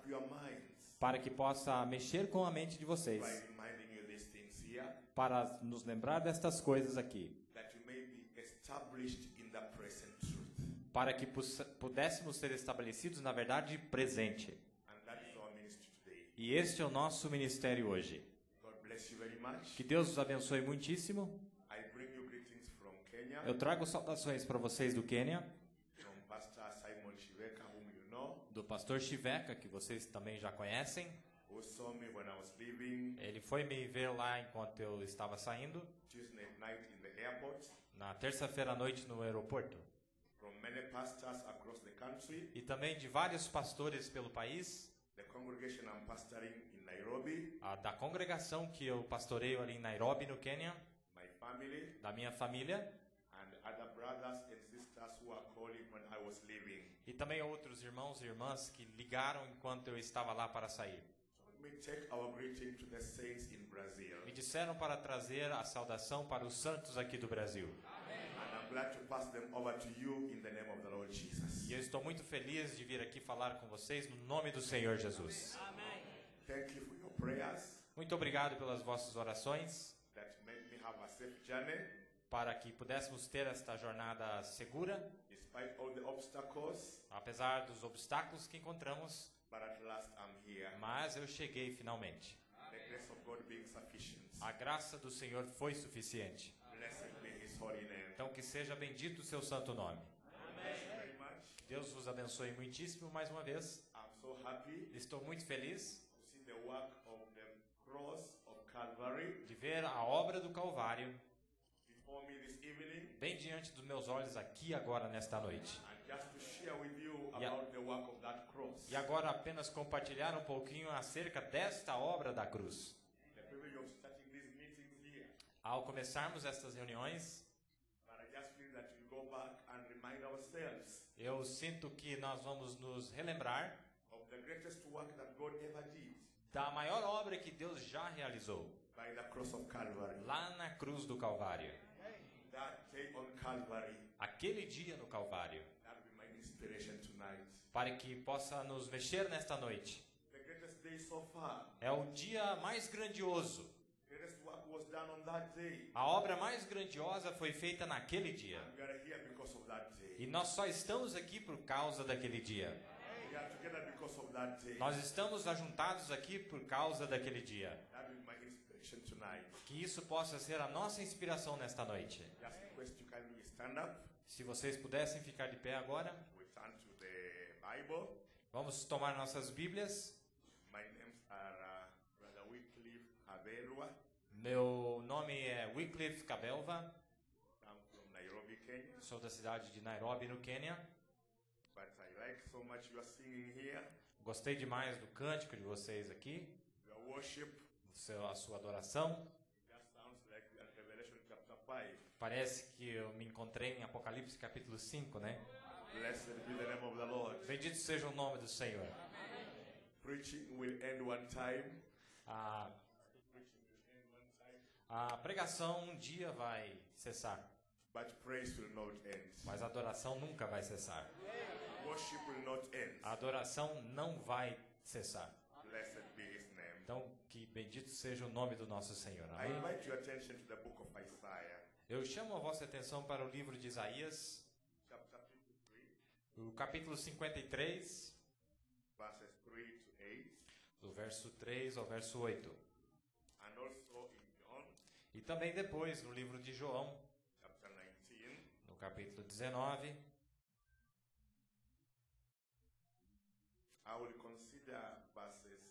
up your minds para que possa mexer com a mente de vocês, by reminding you these things here, para nos lembrar destas coisas aqui, that you may be established in the present truth. para que pudéssemos ser estabelecidos na verdade presente. And that is our ministry today. E este é o nosso ministério hoje. God bless you very much. Que Deus os abençoe muitíssimo. I bring you greetings from Kenya, Eu trago saudações para vocês do Quênia, from Pastor Simon Shiveka, whom you know, do pastor Shiveka, que vocês também já conhecem. who saw me when I was leaving Ele foi me ver lá enquanto eu estava saindo, Tuesday night in the airport, na terça-feira à noite no aeroporto. from many pastors across the country, E também de vários pastores pelo país, the congregation I'm pastoring in Nairobi, da congregação que eu pastoreio ali em Nairobi, no Quênia, my family, da minha família, and other brothers and sisters who are calling when I was leaving. e também outros irmãos e irmãs que ligaram enquanto eu estava lá para sair. So let me take our greeting to the saints in Brazil. Me disseram para trazer a saudação para os santos aqui do Brasil. And I'm glad to pass them over to you in the name of the Lord Jesus. E eu estou muito feliz de vir aqui falar com vocês no nome do Senhor Jesus. Thank you for your prayers Muito obrigado pelas vossas orações, that made me have a safe journey para que pudéssemos ter esta jornada segura, despite all the obstacles, apesar dos obstáculos que encontramos, but at last I'm here. mas eu cheguei finalmente. The grace of God being sufficient. A graça do Senhor foi suficiente. Blessed be His holy name. Então que seja bendito o seu santo nome. Thank you very much. Deus vos abençoe muitíssimo mais uma vez. I'm so happy Estou muito feliz to see the work of the cross of Calvary de ver a obra do Calvário before me this evening, bem diante dos meus olhos aqui agora nesta noite. and just to share with you Yeah. about the work of that cross. E agora apenas compartilhar um pouquinho acerca desta obra da cruz. The privilege of starting these meetings here. Ao começarmos estas reuniões, But I just feel that we go back and remind ourselves eu sinto que nós vamos nos relembrar of the greatest work that God ever did da maior obra que Deus já realizou, by the cross of Calvary. lá na cruz do Calvário. That day on Calvary, Aquele dia no Calvário, that will be my inspiration tonight. para que possa nos mexer nesta noite. The greatest day so far. É o dia mais grandioso. Greatest work was done on that day. A obra mais grandiosa foi feita naquele dia. And we are here because of that day. E nós só estamos aqui por causa daquele dia. We are together because of that day. Nós estamos ajuntados aqui por causa daquele dia. That will be my inspiration tonight. Que isso possa ser a nossa inspiração nesta noite. Just request you kindly stand up. Se vocês pudessem ficar de pé agora, We turn to the Bible. vamos tomar nossas Bíblias. My names are Brother Wycliffe Abelwa. Meu nome é Wycliffe Kabelva, I'm from Nairobi, Kenya. sou da cidade de Nairobi, no Quênia. But I like so much you are singing here. Gostei demais do cântico de vocês aqui, Your worship. a sua adoração. It just sounds like we are in Revelation chapter 5. Parece que eu me encontrei em Apocalipse capítulo 5, né? Blessed be the name of the Lord. Bendito seja o nome do Senhor. Preaching will end one time. A, Preaching will end one time. a pregação um dia vai cessar, But praise will not end. mas a adoração nunca vai cessar. Worship will not end. A adoração não vai cessar. Blessed be His name. Então, que bendito seja o nome do nosso Senhor. I Amém? invite your attention to the book of Isaiah, Eu chamo a vossa atenção para o livro de Isaías, chapter 53, o capítulo 53, verses 3 to 8, do verso 3 ao verso 8. and also in John, E também depois no livro de João, chapter 19, no capítulo 19. I will consider verses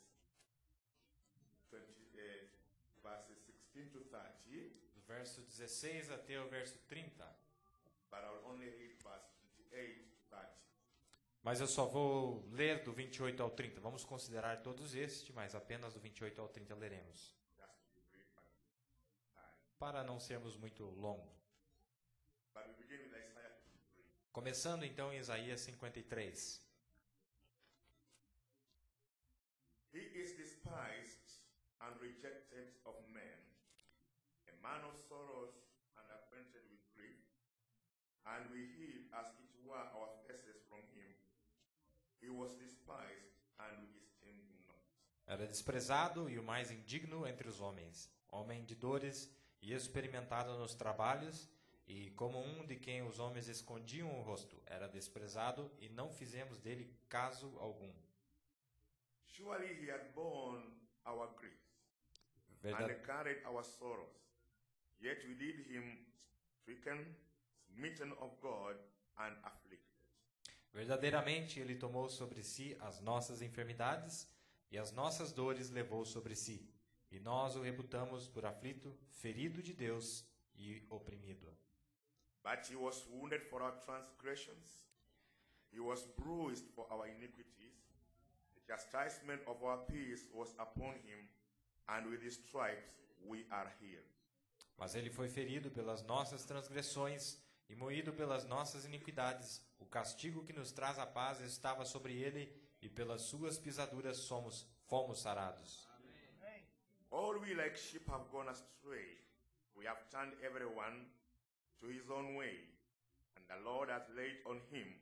16 to 30, Do verso 16 até o verso 30. but I will only read verse 28 to 30. Mas eu só vou ler do 28 ao 30. Vamos considerar todos estes, mas apenas do 28 ao 30 leremos, Just to be brief and time. para não sermos muito longos. But we begin with Isaiah 53. Começando então em Isaías 53. He is despised and rejected of men, a man of sorrows and acquainted with grief, and we hid as it were our faces from him. He was despised, and we esteemed Era desprezado e o mais indigno entre os homens, homem de dores e experimentado nos trabalhos, e como um de quem os homens escondiam o rosto, era desprezado e não fizemos dele caso algum. Surely he had borne our griefs Verda- and carried our sorrows. Yet we did him stricken, smitten of God, and afflicted. Verdadeiramente ele tomou sobre si as nossas enfermidades e as nossas dores levou sobre si. E nós o reputamos por aflito, ferido de Deus e oprimido. But he was wounded for our transgressions. He was bruised for our iniquities. The chastisement of our peace was upon him, and with his stripes we are healed. Mas ele foi ferido pelas nossas transgressões e moído pelas nossas iniquidades. O castigo que nos traz a paz estava sobre ele, e pelas suas pisaduras fomos sarados. All we like sheep have gone astray. We have turned everyone to his own way, and the Lord has laid on him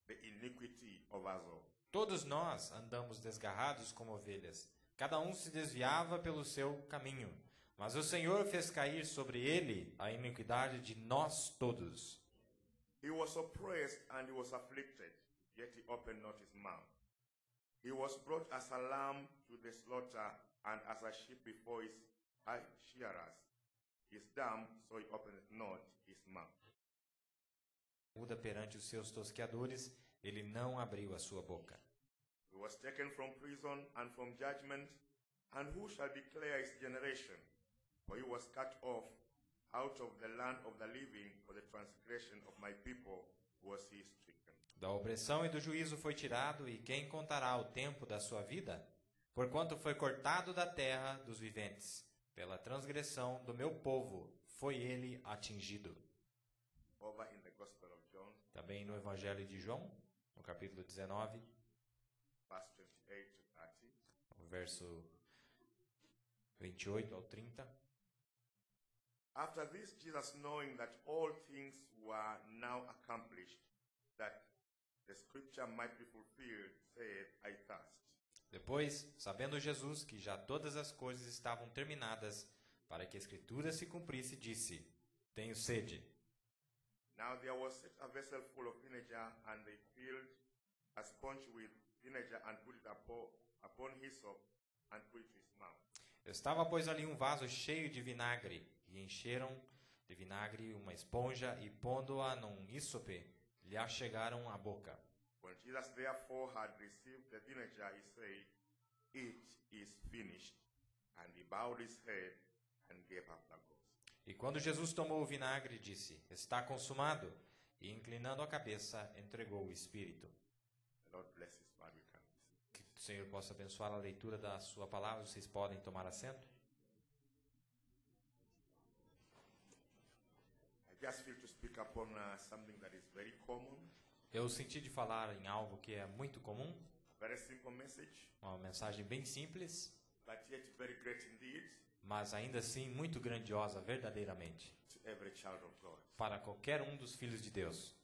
the iniquity of us all. Todos nós andamos desgarrados como ovelhas. Cada um se desviava pelo seu caminho. Mas o Senhor fez cair sobre ele a iniquidade de nós todos. He was oppressed and he was afflicted, yet he opened not his mouth. He was brought as a lamb to the slaughter, and as a sheep before his shearers is dumb, so he opened not his mouth. Muda perante os seus tosqueadores, ele não abriu a sua boca. He was taken from prison and from judgment, and who shall declare his generation? For he was cut off out of the land of the living, for the transgression of my people was he stricken. Da opressão e do juízo foi tirado, e quem contará o tempo da sua vida? Porquanto foi cortado da terra dos viventes. Pela transgressão do meu povo foi ele atingido. Over in the Gospel of John, Também no Evangelho de João, no capítulo 19, verse 28 to 30. o verso 28 ao 30. After this, Jesus, knowing that all things were now accomplished, that the scripture might be fulfilled, said, I thirst. Depois, sabendo Jesus que já todas as coisas estavam terminadas, para que a Escritura se cumprisse, disse, tenho sede. Now there was set a vessel full of vinegar, and they filled a sponge with vinegar and put it upon hyssop and put it to his mouth. Estava, pois, ali um vaso cheio de vinagre, e encheram de vinagre uma esponja, e pondo-a num ísope, lhe achegaram à boca. When Jesus therefore had received the vinegar, he said, It is finished. And he bowed his head and gave up the ghost. E quando Jesus tomou o vinagre, disse, está consumado, e inclinando a cabeça, entregou o Espírito. The Lord bless his word. We can receive. Que o Senhor possa abençoar a leitura da sua palavra. Vocês podem tomar assento. I just feel to speak upon something that is very common, Eu senti de falar em algo que é muito comum, a very simple message, uma mensagem bem simples, but yet very great indeed mas ainda assim muito grandiosa verdadeiramente, to every child of God. para qualquer um dos filhos de Deus.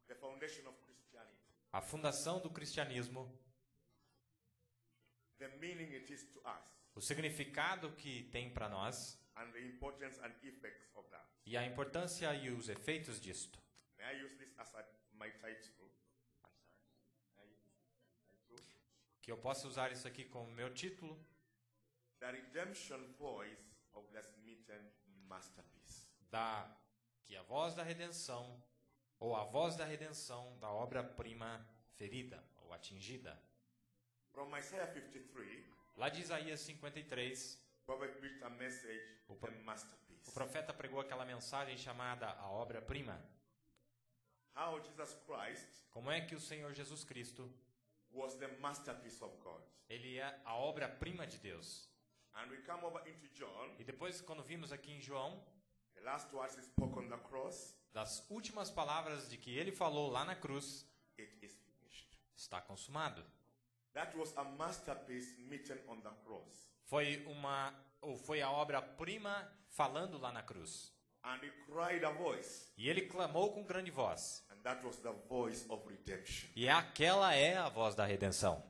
The foundation of Christianity, A fundação do cristianismo, the meaning it is to us, o significado que tem para nós and the importance and effects of that. e a importância e os efeitos disto. May I use this as my title? Que eu possa usar isso aqui como meu título, The redemption voice of the smitten masterpiece. que a voz da redenção, ou a voz da redenção da obra-prima ferida ou atingida. From Isaiah 53, Lá de Isaías 53, prophet preached a message, O the pro- masterpiece. o profeta pregou aquela mensagem chamada a obra-prima. How Jesus Christ Como é que o Senhor Jesus Cristo, was the masterpiece of God. ele é a obra-prima de Deus. And we come over into John, E depois, quando vimos aqui em João, the last words he spoke on the cross, das últimas palavras de que ele falou lá na cruz, it is finished. está consumado. That was a masterpiece written on the cross. Foi a obra-prima falando lá na cruz. And he cried a voice, E ele clamou com grande voz. and that was the voice of redemption. E aquela é a voz da redenção.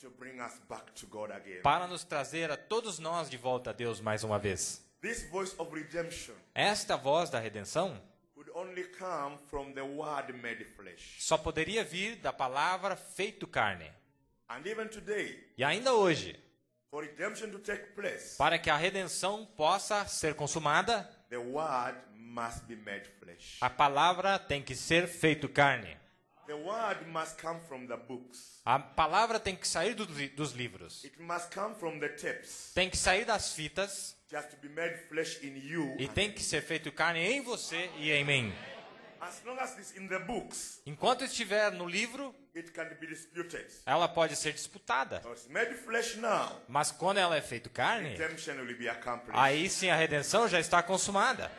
to bring us back to God again. para nos trazer a todos nós de volta a Deus mais uma vez. This voice of redemption Esta voz da redenção could only come from the word made flesh. só poderia vir da palavra feito carne. And even today, E ainda hoje, for redemption to take place, para que a redenção possa ser consumada, the word must be made flesh. a palavra tem que ser feito carne. The word must come from the books. A palavra tem que sair dos livros. It must come from the tapes. Tem que sair das fitas Just to be made flesh in you. e tem que ser feito carne em você e em mim. As long as it's in the books, Enquanto estiver no livro, it can be disputed. ela pode ser disputada. So it's made flesh now. Mas quando ela é feito carne, Redemption will be accomplished. aí sim a redenção já está consumada.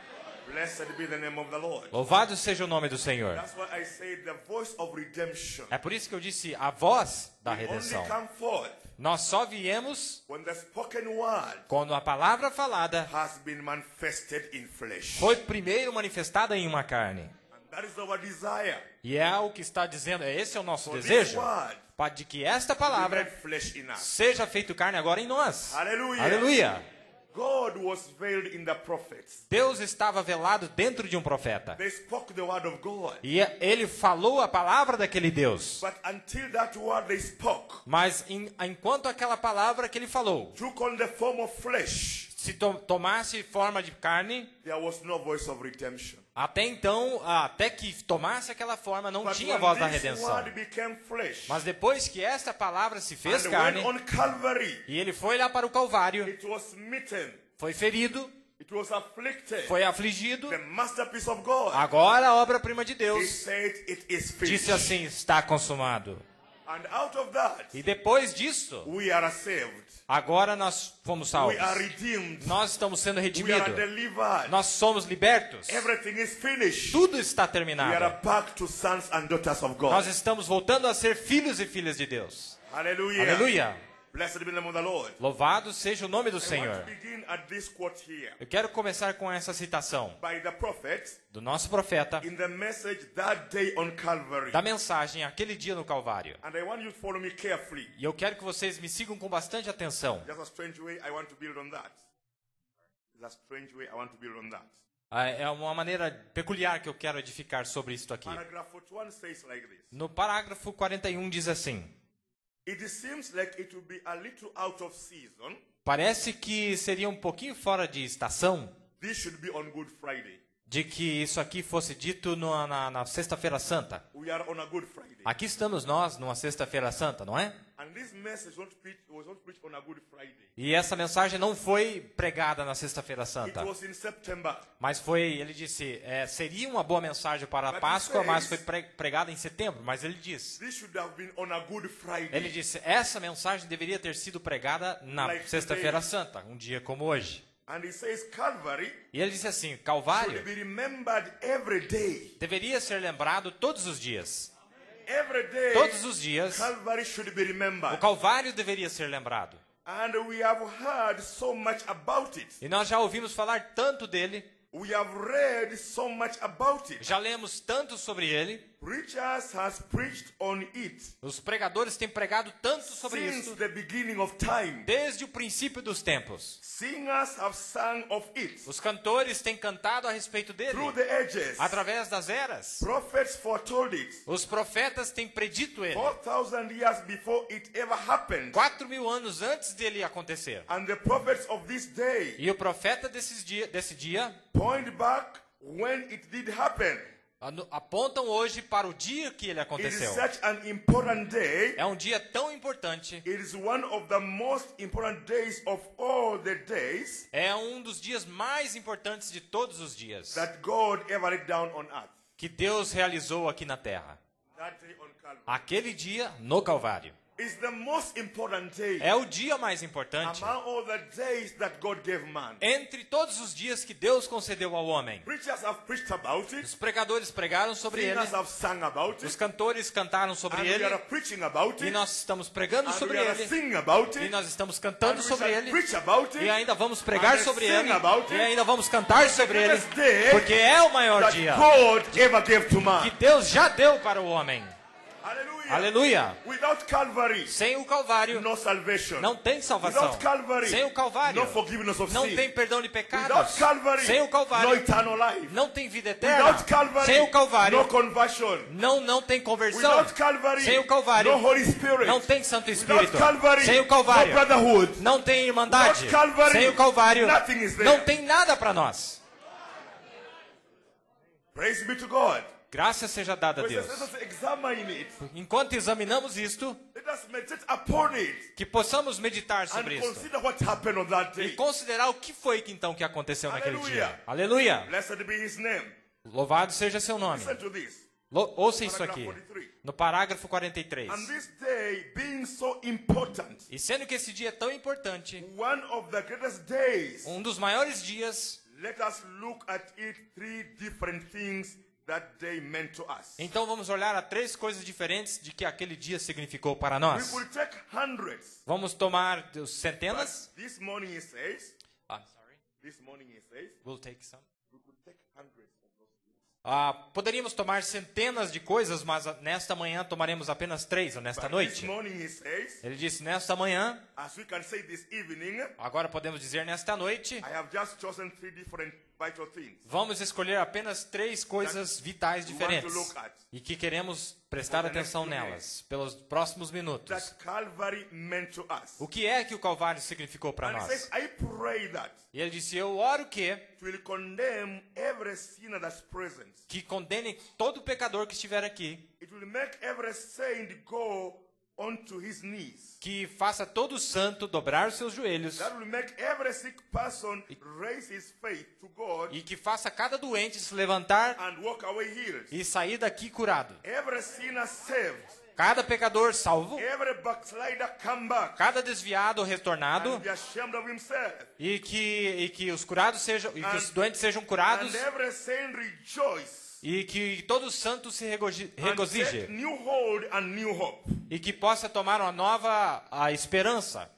Blessed be the name of the Lord. Louvado seja o nome do Senhor. That's why I say the voice of redemption É por isso que eu disse a voz da will redenção. only come forth Nós só viemos when the spoken word quando a palavra falada has been manifested in flesh. foi primeiro manifestada em uma carne. And that is our desire. E é o que está dizendo, esse é o nosso For this desejo, word para de que esta to be palavra made flesh in us. seja feito carne agora em nós. Hallelujah. Aleluia. God was veiled in the prophets. Deus estava velado dentro de um profeta. They spoke the word of God. E ele falou a palavra daquele Deus. But until that word they spoke Mas enquanto aquela palavra que ele falou took on the form of flesh, se tomasse forma de carne, there was no voice of redemption. até então, até que tomasse aquela forma, não But tinha when voz da this redenção. word became flesh, Mas depois que esta palavra se fez and carne, went on Calvary, e ele foi lá para o Calvário, it was smitten, foi ferido, it was afflicted. foi afligido, The masterpiece of God. agora a obra-prima de He Deus said it is finished. disse assim, está consumado. And out of that, E depois disso, we are saved. agora nós fomos salvos. We are redeemed. Nós estamos sendo We are redimidos. delivered. Nós somos libertos. Everything is finished. Tudo está We are terminado. back to sons and daughters of God. Nós estamos voltando a ser filhos e filhas de Deus. Hallelujah. Aleluia. Blessed be the name of the Lord. Louvado seja o nome do I want Senhor. to begin at this quote here Eu quero começar com essa citação by the prophet do nosso profeta, in the message that day on Calvary. da mensagem aquele dia no Calvário. And I want you to follow me carefully. E eu quero que vocês me sigam com bastante atenção. Just a strange way I want to build on that. It's a strange way I want to build on that. É uma maneira peculiar que eu quero edificar sobre isto aqui. Paragraph 41 says like this. No parágrafo 41 diz assim: It seems like it will be a little out of season. parece que seria um pouquinho fora de estação This should be on Good Friday. de que isso aqui fosse dito na Sexta-feira Santa. We are on a Good Friday. Aqui estamos nós numa Sexta-feira Santa, não é? And this message was not preached on a Good Friday. E essa mensagem não foi pregada na Sexta-feira It Santa, was in September. mas foi, ele disse, seria uma boa mensagem para a Páscoa, mas foi pregada em setembro. Mas ele diz, This should have been on a Good Friday. ele disse, essa mensagem deveria ter sido pregada na Like Sexta-feira today. Santa, um dia como hoje. And he says Calvary E ele disse assim, should Calvário be remembered every day. deveria ser lembrado todos os dias. Every day, Todos os dias, Calvary should be o remembered. Calvário deveria ser lembrado. And we have heard so much about it. E nós já ouvimos falar tanto dele, We have read so much about it. já lemos tanto sobre ele, Preachers has preached on it os pregadores têm pregado tanto sobre since isso the beginning of time. desde o princípio dos tempos. Singers have sung of it Os cantores têm cantado a respeito dele through the ages. através das eras. Prophets foretold it Os profetas têm predito ele 4,000 years before it ever happened. 4.000 anos antes dele acontecer. And the prophets of this day E o profeta desse dia point back when it did happen. apontam hoje para o dia que ele It is aconteceu. such an important day. É um dia tão importante. It is one of the most important days of all the days É um dos dias mais importantes de todos os dias that God ever laid down on earth. que Deus realizou aqui na terra. That day on Calvary Aquele dia no Calvário. is the most important day É o dia mais importante among all the days that God gave man. entre todos os dias que Deus concedeu ao homem. Preachers have preached about it. Os pregadores pregaram sobre ele, Singers have sung about os it. cantores cantaram sobre And ele, we are preaching about e it. nós estamos pregando And sobre we are ele, singing about e it. nós estamos And cantando we sobre shall ele, preach about e it. ainda vamos pregar And sobre sing ele, about it. e ainda vamos cantar sobre ele, Greatest day porque é o maior that dia God ever gave to que man. Deus já deu para o homem. Hallelujah. Aleluia. Without Calvary, Sem o Calvário, no salvation. não tem salvação. Without Calvary, Sem o Calvário, no forgiveness of não sin. tem perdão de pecados. Without Calvary, Sem o no Calvário, eternal life. não tem vida eterna. Without Calvary, Sem o Calvário, no conversion. não tem conversão. Without Calvary, Sem o Calvário, no Holy Spirit. não tem Santo Without Espírito. Calvary, Sem o Calvário, no brotherhood. não tem irmandade. Without Calvary, Sem o Calvário, nothing is there. não tem nada para nós. Praise be to God. Graça seja dada a Deus. Let us examine it. Enquanto examinamos isto, Let us meditate upon it que possamos meditar and sobre isso consider what happened on that e day. considerar o que foi que então que aconteceu naquele Aleluia. dia. Aleluia! Blessed be his name. Louvado seja seu nome. Listen to this. Ouça isso aqui. Paragraph 43. No parágrafo 43. And this day being so important, E sendo que esse dia é tão importante, one of the greatest days, um dos maiores dias, let us look at it three different things that day meant to us. então vamos olhar a três coisas diferentes de que aquele dia significou para We nós. will take hundreds. Vamos tomar centenas. But this morning it says, Sorry. this morning it says, We'll take some. we could take hundreds of those things. Poderíamos tomar centenas de coisas, mas nesta manhã tomaremos apenas três, ou nesta But noite. this morning it says, Ele disse, nesta manhã, as we can say this evening, agora podemos dizer nesta noite, I have just chosen three different vital things. vamos escolher apenas três coisas vitais diferentes e que queremos prestar atenção nelas pelos próximos minutos. That Calvary meant to us. O que é que o Calvário significou para And it nós? says, I pray that E ele disse, eu oro it will condemn every sinner that's present. que condene todo pecador que estiver aqui, It will make every saint go onto his knees. que faça todo santo dobrar os seus joelhos That will make every sick person raise his faith to God e que faça cada doente se levantar and walk away healed. e sair daqui curado. Every sinner saved. Cada pecador salvo, Every backslider come back cada desviado retornado and be ashamed of himself. e que os curados sejam e que os doentes sejam curados And every saint rejoice e que todo santo se and regozije take new hold and new hope. e que possa tomar uma nova esperança.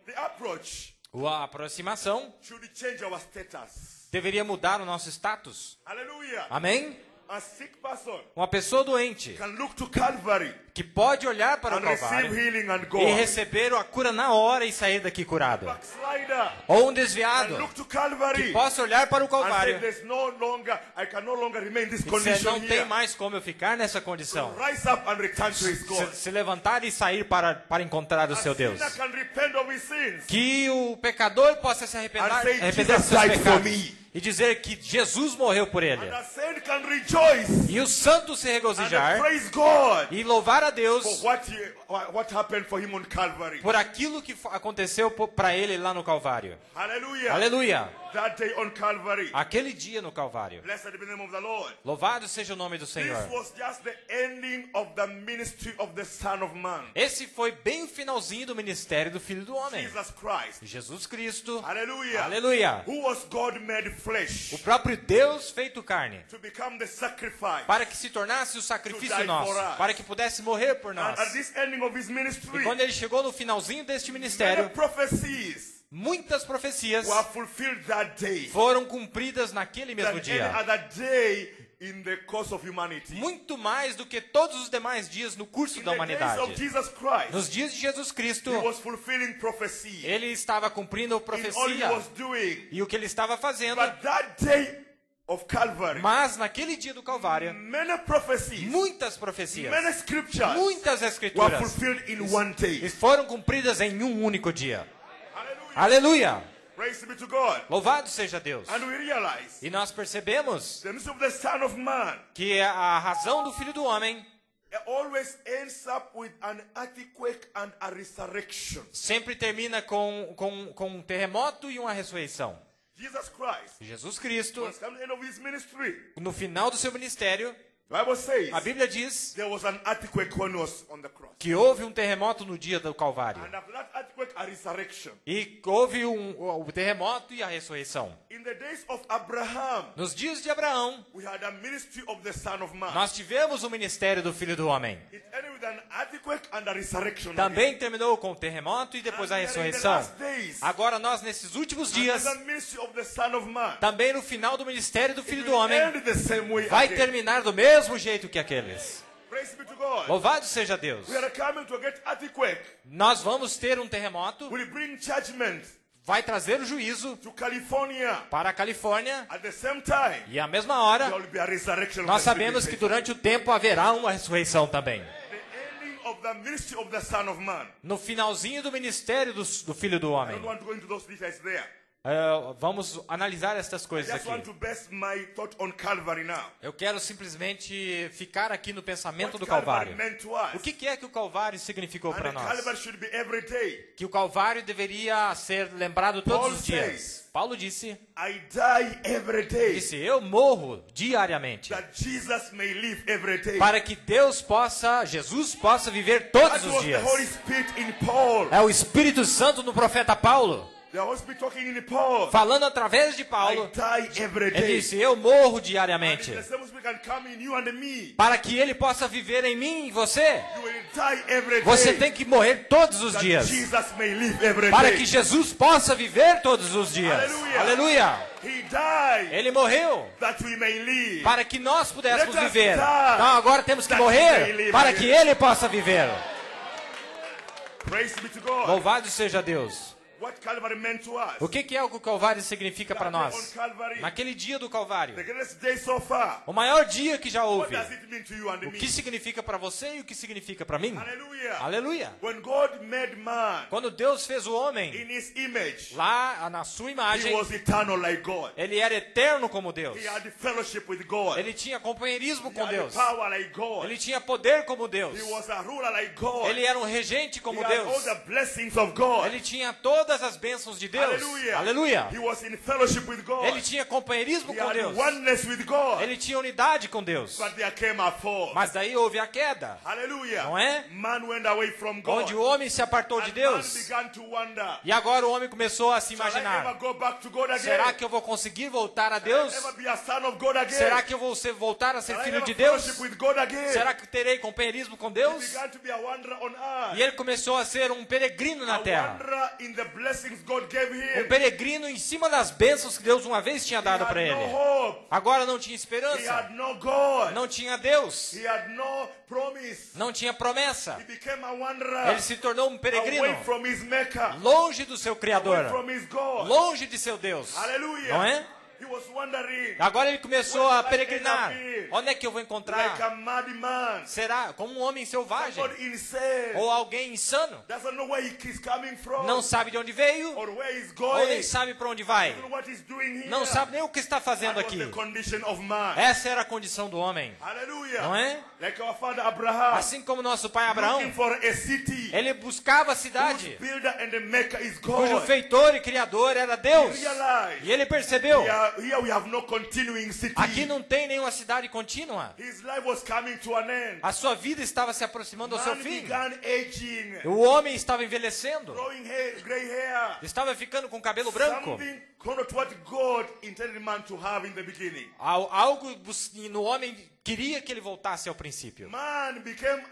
The approach A aproximação should change our status. deveria mudar o nosso status. Hallelujah. Amém? A sick person Uma pessoa doente can look to Calvary que pode olhar para o and receive Calvário healing and go e on. receber a cura na hora e sair daqui curado. Backslider Ou um can desviado look to que Calvary possa olhar para o and say, Calvário "There's no longer, I can no longer remain in this e dizer, condition não tem here." mais como eu ficar nessa condição. Rise up and return to his God. Se levantar e sair para encontrar o A seu Deus. sinner can repent of his sins Que o pecador possa se arrepender and say, dos "Jesus seus died for pecados me." e dizer que Jesus morreu por ele. And a saint can rejoice E o santo se and regozijar praise God e louvar a Deus for what happened for him on Calvary. por aquilo que aconteceu para ele lá no Calvário. Hallelujah. Aleluia! That day on Calvary. Aquele dia no Calvário. Blessed be the name of the Lord. Louvado seja o nome do This Senhor. was just the ending of the ministry of the Son of Man, Esse foi bem o finalzinho do ministério do Filho do Homem. Jesus Christ. Jesus Cristo. Hallelujah. Aleluia! Who was God made flesh O próprio Deus feito carne. to become the sacrifice. Para que se tornasse o sacrifício nosso. Para que pudesse morrer por And nós. at this ending of his E ministry, quando ele chegou no finalzinho deste many ministério, prophecies muitas profecias were fulfilled that day. foram cumpridas naquele mesmo Than any dia. other day in the course of humanity. Muito mais do que todos os demais dias no curso In da the days humanidade. of Jesus Christ, Nos dias de Jesus Cristo, he was fulfilling prophecy ele estava cumprindo a in all he profecia was doing. e o que ele estava fazendo. But that day of Calvary, Mas naquele dia do Calvário, many prophecies, muitas profecias, many scriptures muitas were escrituras fulfilled in one day. foram cumpridas em um único dia. Hallelujah. Aleluia! Praise be to God. Louvado seja Deus! And we realize E nós percebemos the mystery of the Son of Man que a razão do Filho do Homem always ends up with an earthquake and a resurrection. sempre termina com um terremoto e uma ressurreição. Jesus Christ Jesus Cristo, was coming to the end of his ministry. no final do seu ministério, The Bible says a Bíblia diz there was an earthquake when he was on the cross. que houve um terremoto no dia do Calvário. And after that earthquake, a resurrection. E houve o terremoto e a ressurreição. In the days of Abraham, Nos dias de Abraão, we had a ministry of the Son of Man. nós tivemos o ministério do Filho do Homem. It ended with an earthquake and a resurrection. Também terminou com o terremoto e depois a ressurreição. Agora nós, nesses últimos dias, the ministry of the Son of Man também no final do ministério do Filho do will Homem, end the same way vai again. terminar do mesmo jeito que aqueles. Praise be to God. Louvado seja Deus. We are coming to get earthquake. Nós vamos ter um terremoto, Will bring judgment vai trazer o juízo to California. para a Califórnia At the same time, e à mesma there hora will be a resurrection of nós the sabemos que civilization. durante o tempo haverá uma ressurreição também. The ending of the ministry of the Son of Man. No finalzinho do ministério do Filho do I Homem. don't want to go into those details there. Vamos analisar estas I coisas just want aqui. to base my thought on Calvary now. Eu quero simplesmente ficar aqui no pensamento What do Calvary Calvário. meant to us. O que é que o Calvário significou And para the nós? Calvary should be every day. Que o Calvário deveria ser lembrado Paul todos os dias. says, Paulo disse, I die every day eu morro diariamente. that Jesus may live every day. Para que Jesus possa viver todos That os was the dias. Holy Spirit in Paul. É o Espírito Santo no profeta Paulo, The Holy Spirit talking in Paul. falando através de I Paulo. die every Ele day. disse, eu morro And diariamente. the same Spirit can come in you and me. Para que ele possa viver em mim e em você. You will die every Você day. tem que morrer todos os That dias. Jesus may live every Para day. que Jesus possa viver todos os dias. Aleluia. Aleluia. He died Ele morreu that we may live. para que nós pudéssemos Let us viver. die Então agora temos que that he may morrer live. para que ele possa viver. Praise be to God. Louvado seja Deus. What Calvary meant to us. O que é o que o Calvário significa para That day nós? on Calvary, Naquele dia do Calvário, the greatest day so far. o maior dia que já What houve. does it mean to you and O me? que significa para você e o que significa para mim? Hallelujah. Aleluia. When God made man Quando Deus fez o homem in his image, lá na sua he imagem, was eternal like God. ele era eterno como Deus. He had fellowship with God. Ele tinha companheirismo He com had Deus. power like God. Ele tinha poder como Deus. He was a ruler like God. Ele era um regente He como had all Deus. the blessings of God. Ele tinha todas as bênçãos de Deus. Hallelujah. Aleluia. He was in fellowship with God. Ele tinha companheirismo He com had Deus. oneness with God. Ele tinha unidade com Deus. But there came a fall. Mas daí houve a queda, Hallelujah. não é? Man went away from God. Onde o homem se apartou de And man Deus. began to wonder. E agora o homem começou a se Shall I ever imaginar: go back to God again? será que eu vou conseguir voltar a Deus? Shall I ever be a son of God again? Será que eu vou voltar a ser Shall I filho ever de Deus? fellowship with God again? Será que terei companheirismo com He Deus? began to be a wanderer on earth. E ele começou a ser um peregrino na A terra. wanderer in the blessings God gave Um him. peregrino em cima das bênçãos que Deus uma vez tinha He dado had para ele. no hope. Agora não tinha He esperança, had no God. não tinha Deus, He had no promise. não tinha promessa. He became a wanderer. Ele se tornou um peregrino, Away from his maker. longe do seu Away Criador, from his God. longe de seu Deus. Hallelujah. Não é? He was wondering. Agora ele começou a Where peregrinar. will I end up Onde é que eu vou Like encontrar? a madman. Será como um homem selvagem? Somebody insane. Ou alguém insano? Doesn't know where he's coming from. Não sabe de onde veio? Or where he's Ou nem going. sabe para onde vai? Doesn't know what he's doing here. Não sabe nem o que está fazendo That was aqui. the condition of man. Essa era a condição do homem. Hallelujah. Não é? Like our father Abraham. Assim como nosso pai Looking Abraão, for a city. ele buscava a Whose cidade builder and the maker is cujo God. feitor e criador era Deus. He realized. E ele percebeu, Here we have no continuing city. aqui não tem nenhuma cidade contínua. His life was coming to an end. A sua vida estava se aproximando ao seu Man fim. began aging. O homem estava envelhecendo, Growing hair, gray hair. estava ficando com cabelo branco. Something contrary to what God intended man to have in the beginning. Algo no homem queria que ele voltasse ao princípio. Man became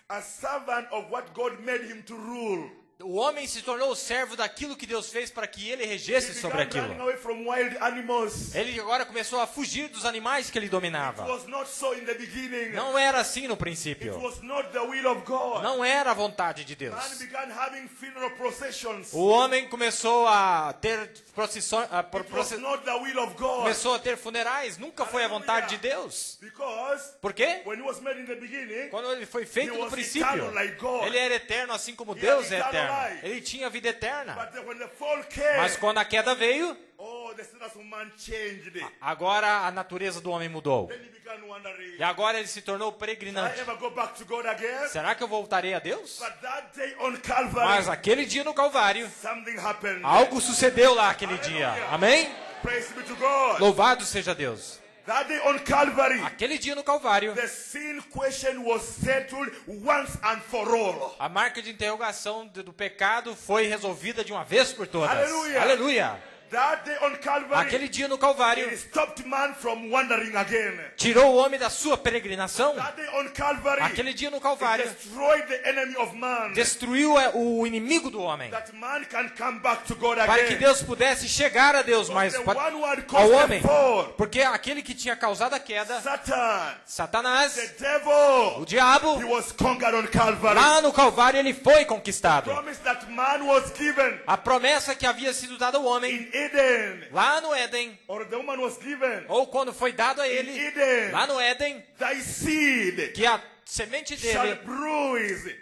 a servant of what God made him to rule. O homem se tornou servo daquilo que Deus fez para que ele regesse He sobre began running aquilo. away from wild animals. Ele agora começou a fugir dos animais que ele It dominava. was not so in the beginning. Não era assim no It princípio. was not the will of God. Não era a vontade de Deus. Man began having funeral processions. O homem começou a ter procissões, It was not the will of God. começou a ter funerais. Nunca foi a vontade de Deus. Because Por quê? when it was made in the beginning, Quando ele foi feito He no was princípio, eternal like God. ele era eterno assim como He Deus had é eternal eterno. life. Ele tinha vida eterna. but when the fall came, Mas quando a queda veio, oh, the status of man changed. agora a natureza do homem mudou. Then he began wondering, E agora ele se tornou will I peregrinante. ever go back to God again? Será que eu voltarei a Deus? But that day on Calvary, Mas aquele dia no Calvário, something happened. algo sucedeu lá aquele dia. Amém? Praise be to God. Louvado seja Deus. That day on Calvary, Aquele dia no Calvário, the sin question was settled once and for all. a marca de interrogação do pecado foi resolvida de uma vez por todas. Aleluia. Aleluia. That day on Calvary, Aquele dia no Calvário, it stopped man from wandering again. tirou o homem da sua peregrinação. That day on Calvary, Aquele dia no it Calvário, destroyed the enemy of man. destruiu o inimigo do homem. That man can come back to God Para que again. Deus pudesse chegar a Deus mais The one who had ao caused the homem. fall, Porque aquele que tinha causado a queda, Satan, Satanás, the devil, o diabo, he was conquered on Calvary. lá no Calvário ele foi conquistado. Promise that man was given A promessa que havia sido dada ao homem, in Eden, lá no Éden, or the woman was given ou quando foi dado a in ele, Eden, lá no Éden, thy seed que a semente shall dele bruise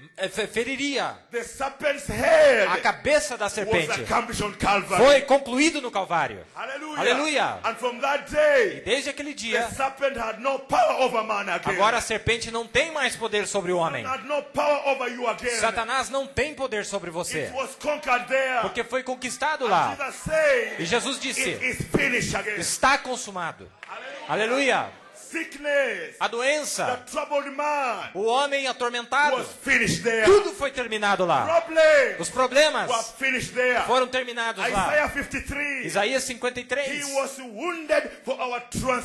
feriria the serpent's head. a cabeça da Was serpente. accomplished on Calvary. Foi concluído no Calvário. Hallelujah. Aleluia. And from that E day, desde aquele the dia, serpent had no power over man again. agora a serpente não tem mais poder sobre o homem. Had no power over you again. Satanás não tem poder sobre It você, was conquered there. porque foi conquistado lá. Jesus said, E Jesus it disse, is finished again. está consumado. Aleluia. Sickness, A doença, the troubled man, o homem atormentado, was finished there. tudo foi terminado lá. Problems Os problemas were finished there. foram terminados lá. Isaiah 53. Isaías He 53. was wounded for our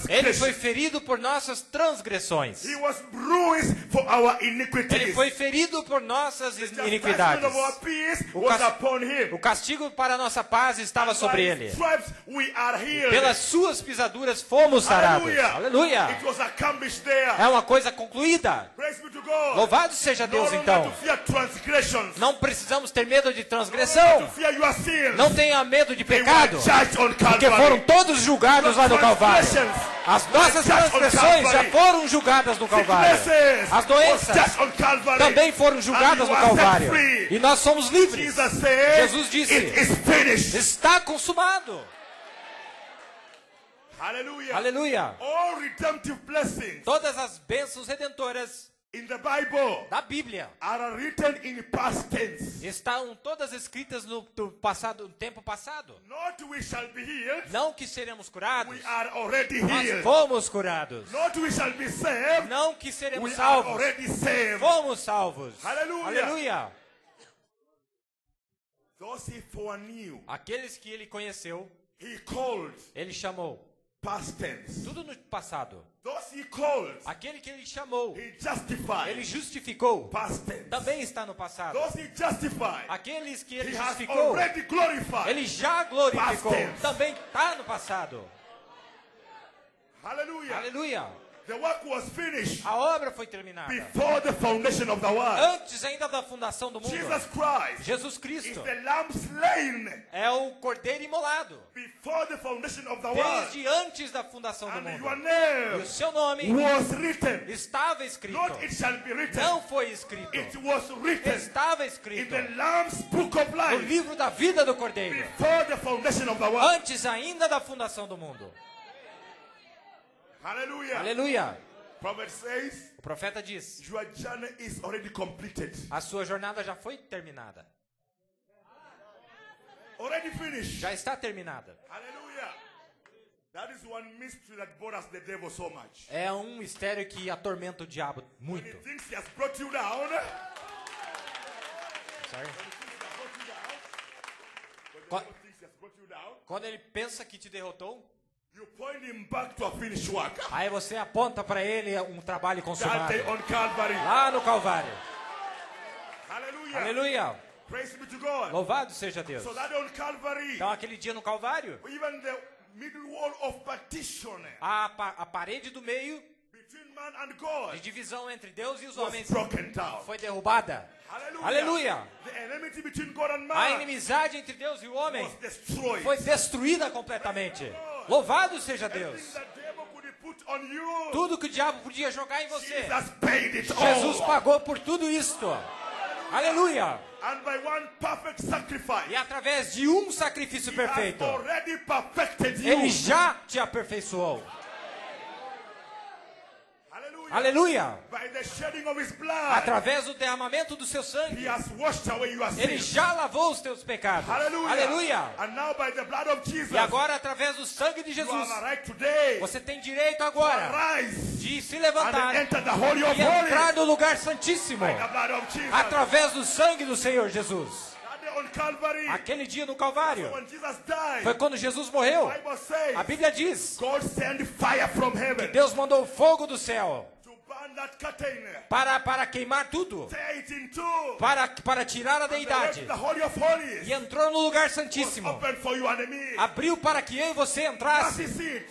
Ele foi transgressions. ferido por nossas transgressões. He was bruised for our Ele iniquities. foi ferido por nossas The chastisement iniquidades. of our peace O was cas- upon him. O castigo para a nossa paz estava sobre By ele. his stripes we are healed. Pelas suas pisaduras fomos sarados. Hallelujah. Aleluia. It was accomplished there. É uma coisa concluída. Praise be to God. Louvado seja No Deus longer então. to fear transgressions. Não precisamos ter medo de No transgressão. longer to fear your sins. Não tenha medo de They were pecado. judged on Porque Calvary. foram todos julgados lá no Calvário. As nossas transgressões já foram julgadas no Calvário. Sicknesses As was doenças judged on Calvary. também foram julgadas And no you are set Calvário. free. E nós somos livres. Jesus said, Jesus disse, it is finished. está consumado. Hallelujah. Aleluia. All redemptive blessings Todas as bênçãos redentoras in the Bible da Bíblia are written in past tense. estão todas escritas no passado, no tempo passado. Not we shall be healed. Não que seremos curados. We are already Nós healed. fomos curados. Not we shall be saved. Não que seremos We are salvos. already saved. Fomos salvos. Aleluia. Aleluia. Those he foreknew, Aqueles que ele conheceu, he called. ele chamou. Past tense. Tudo no passado. Those he called, Aquele que ele chamou, he justified. ele justificou. Past tense. Também está no passado. Those he justified, Aqueles que ele he has justificou, already glorified. ele já glorificou. Past tense. Também está no passado. Hallelujah. Aleluia. The work was finished A obra foi terminada. before the foundation of the world. Antes ainda da fundação do mundo. Jesus Christ Jesus is Cristo the lamb slain é o cordeiro imolado. before the foundation of the world. Desde antes da fundação do And mundo. your E name o seu nome was written. estava escrito. Not it shall be written. Não foi escrito. It was written Estava in escrito the Lamb's book of no life livro da vida do cordeiro. before the foundation of the world. Antes ainda da fundação do mundo. Hallelujah. Aleluia. Prophet says, O profeta diz: your journey is already completed. a sua jornada já foi terminada. Already finished. Já está terminada. Hallelujah. That is one mystery that bothers the devil so much. É um mistério que atormenta o diabo When he muito. thinks he has brought you down, Sorry. when the devil thinks he has brought you down, Quando ele pensa que te derrotou, you point him back to a finished work. aí você aponta para ele um trabalho That consumado. day on Calvary. Lá no Calvário. Hallelujah. Aleluia. Praise be to God. Louvado seja Deus. So that day on Calvary, Então aquele dia no Calvário, even the middle wall of partition a parede do meio between man and God de divisão entre Deus e os was homens broken down. foi derrubada. Hallelujah. Aleluia. The enmity between God and A man inimizade entre Deus e o homem was destroyed. foi destruída completamente. Louvado seja Everything Deus. the devil could put on you, Tudo que o diabo podia jogar em você, Jesus paid it Jesus all. pagou por tudo isto. Aleluia. And by one perfect sacrifice, E através de um sacrifício he has perfeito, already perfected you. ele já te aperfeiçoou. Hallelujah. Aleluia. By the shedding of his blood, Através do derramamento do seu he sangue, has washed away your ele sins. já lavou os teus pecados. Hallelujah. Aleluia. And now by the blood of Jesus, E agora, através do sangue de you Jesus, have a right today você tem direito to agora arise de se and levantar enter the Holy of e entrar Holies no lugar santíssimo, by the blood of Jesus. através do sangue do Senhor Jesus. That day on Calvary, Aquele dia no Calvário when Jesus died, foi quando Jesus morreu. the Bible says, A Bíblia diz God sent fire from heaven Deus mandou fogo do céu to burn that curtain, para queimar tudo, tear it in two, para tirar a and deidade. the Holy of Holies E entrou no lugar was santíssimo. open for you and me. Abriu para que eu e você Mercy entrasse seat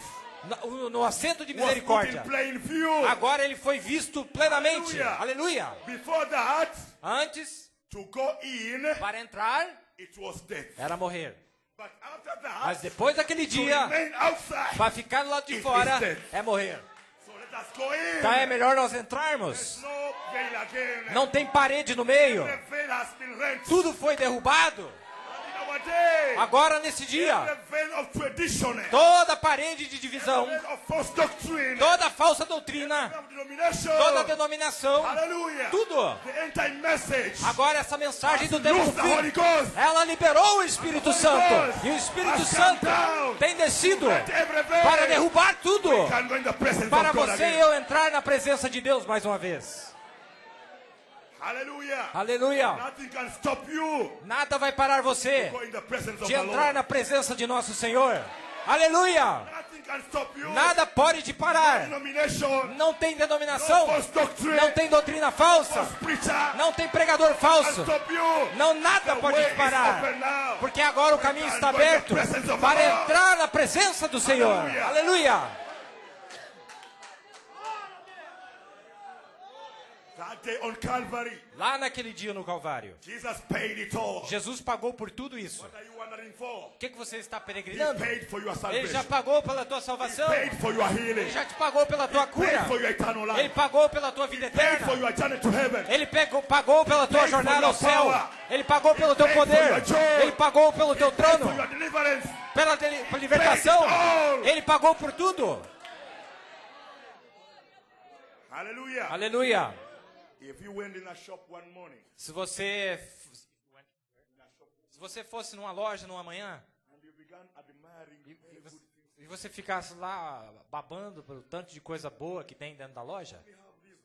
no assento de was put in misericórdia. plain view. Agora ele foi visto plenamente. Aleluia. Aleluia. Before that, Antes, to go in, para entrar, it was death. era morrer. But after Mas that, depois daquele to dia, remain outside. para ficar do lado de It fora, is death. é morrer. So let us go in. Então é melhor nós entrarmos. No veil again. Não tem parede no meio. The veil has been rent. Tudo foi derrubado. And in our day, Agora, nesse dia, the veil of tradition, toda parede de divisão, the veil of false doctrine, toda falsa the doutrina, veil of denomination, toda denominação, hallelujah, tudo. the end time message, Agora essa mensagem do tempo loose the Holy fim, Ghost, ela liberou o Espírito Santo. E o Espírito Santo tem descido every veil, para derrubar tudo. can go in the presence Para of God você e again. eu entrar na presença de Deus mais uma vez. Hallelujah. Aleluia. Nothing can stop you Nada vai parar você go in the presence of de the entrar Lord. na presença de nosso Senhor. Aleluia. Nothing can stop you. Nada pode te parar. Denomination, Não tem no denominação. false doctrine, Não tem doutrina falsa. false preacher, Não tem pregador can falso. stop you. Não, nada The pode way te is parar. open now. Porque agora o caminho está aberto para entrar na presença do Senhor. Aleluia. That day on Calvary, Lá naquele dia no Calvário, Jesus paid it all. Jesus pagou por tudo isso. What are you wondering for? O que você está He peregrinando? paid for your Ele já salvation. pagou pela tua salvação. Paid for your Ele healing. já te pagou pela tua Paid cura. for your eternal Ele life. pagou pela tua vida Paid for eterna. your journey to heaven. Ele pagou pela tua jornada ao céu. Ele pagou pelo teu poder. Ele pagou pelo teu Paid trono. for your deliverance. Pela libertação. Ele pagou por tudo. Hallelujah. Aleluia. If you went in a shop one morning Se você fosse numa loja numa manhã and you began admiring very good things, e você ficasse lá babando pelo tanto de coisa boa que tem dentro da loja,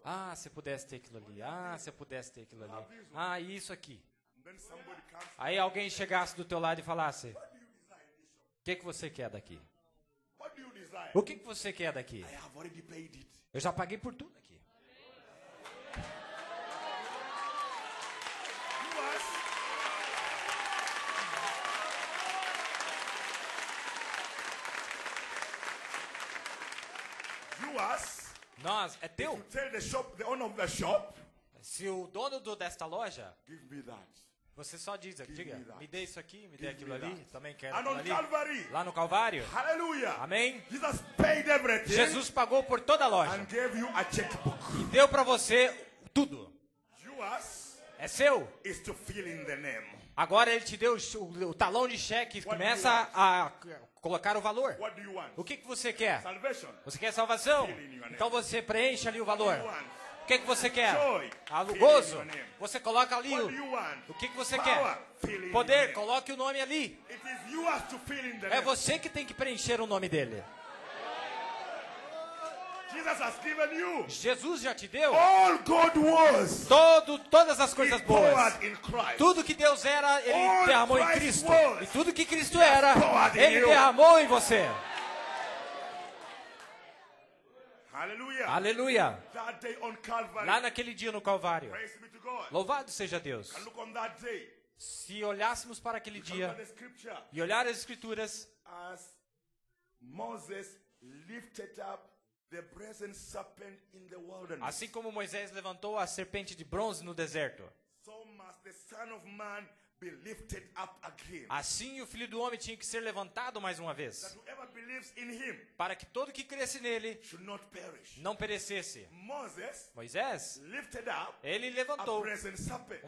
ah, se pudesse ter aquilo ali, ah, se eu pudesse ter aquilo ali, ah, e isso aqui. and then somebody comes, Aí alguém chegasse do teu lado e falasse, o que você quer daqui? what do you desire? O que você quer daqui? I have already paid it. Eu já paguei por tudo aqui. You ask, Nós, é teu. you tell the owner of the shop, Se o dono desta loja, give me that. você só diz, diga, me dê isso aqui, me dê aquilo ali, também quero And aquilo on ali. Calvary, Lá no Calvário, hallelujah, amém? Jesus paid everything Jesus pagou por toda a loja and gave you a checkbook. e deu para você tudo. Yours É seu. is to fill in the name. Agora ele te deu o talão de cheque e começa a colocar o valor. What do you want? O que você quer? Salvation. Você quer salvação? Então você preenche ali o valor. What do you want? O que você quer? Joy. O Fill gozo. in your name. Você coloca ali What do you want? o que você Power. quer. Fill in your Poder, name. coloque o nome ali. It is yours to fill in the É name. você que tem que preencher o nome dele. Jesus has given you Jesus já te deu all God was. todas as coisas boas. Poured in Christ. Tudo que Deus era, Ele All derramou em Christ Cristo. was. E tudo que Cristo era, poured in Ele you. derramou em você. Hallelujah. Aleluia. That day on Calvary. Lá naquele dia no Calvário. Praise be to God. Louvado seja Deus. And look on that day. Se olhássemos para aquele Look at dia the scripture. e olhar as Escrituras, As Moses lifted up the brazen serpent in the wilderness, assim como Moisés levantou a serpente de bronze no deserto, so must the Son of Man be lifted up again. assim o Filho do Homem tinha que ser levantado mais uma That vez, whoever believes in him para que todo que cresce nele should not perish. não perecesse. Moses Moisés, lifted up ele a levantou brazen serpent.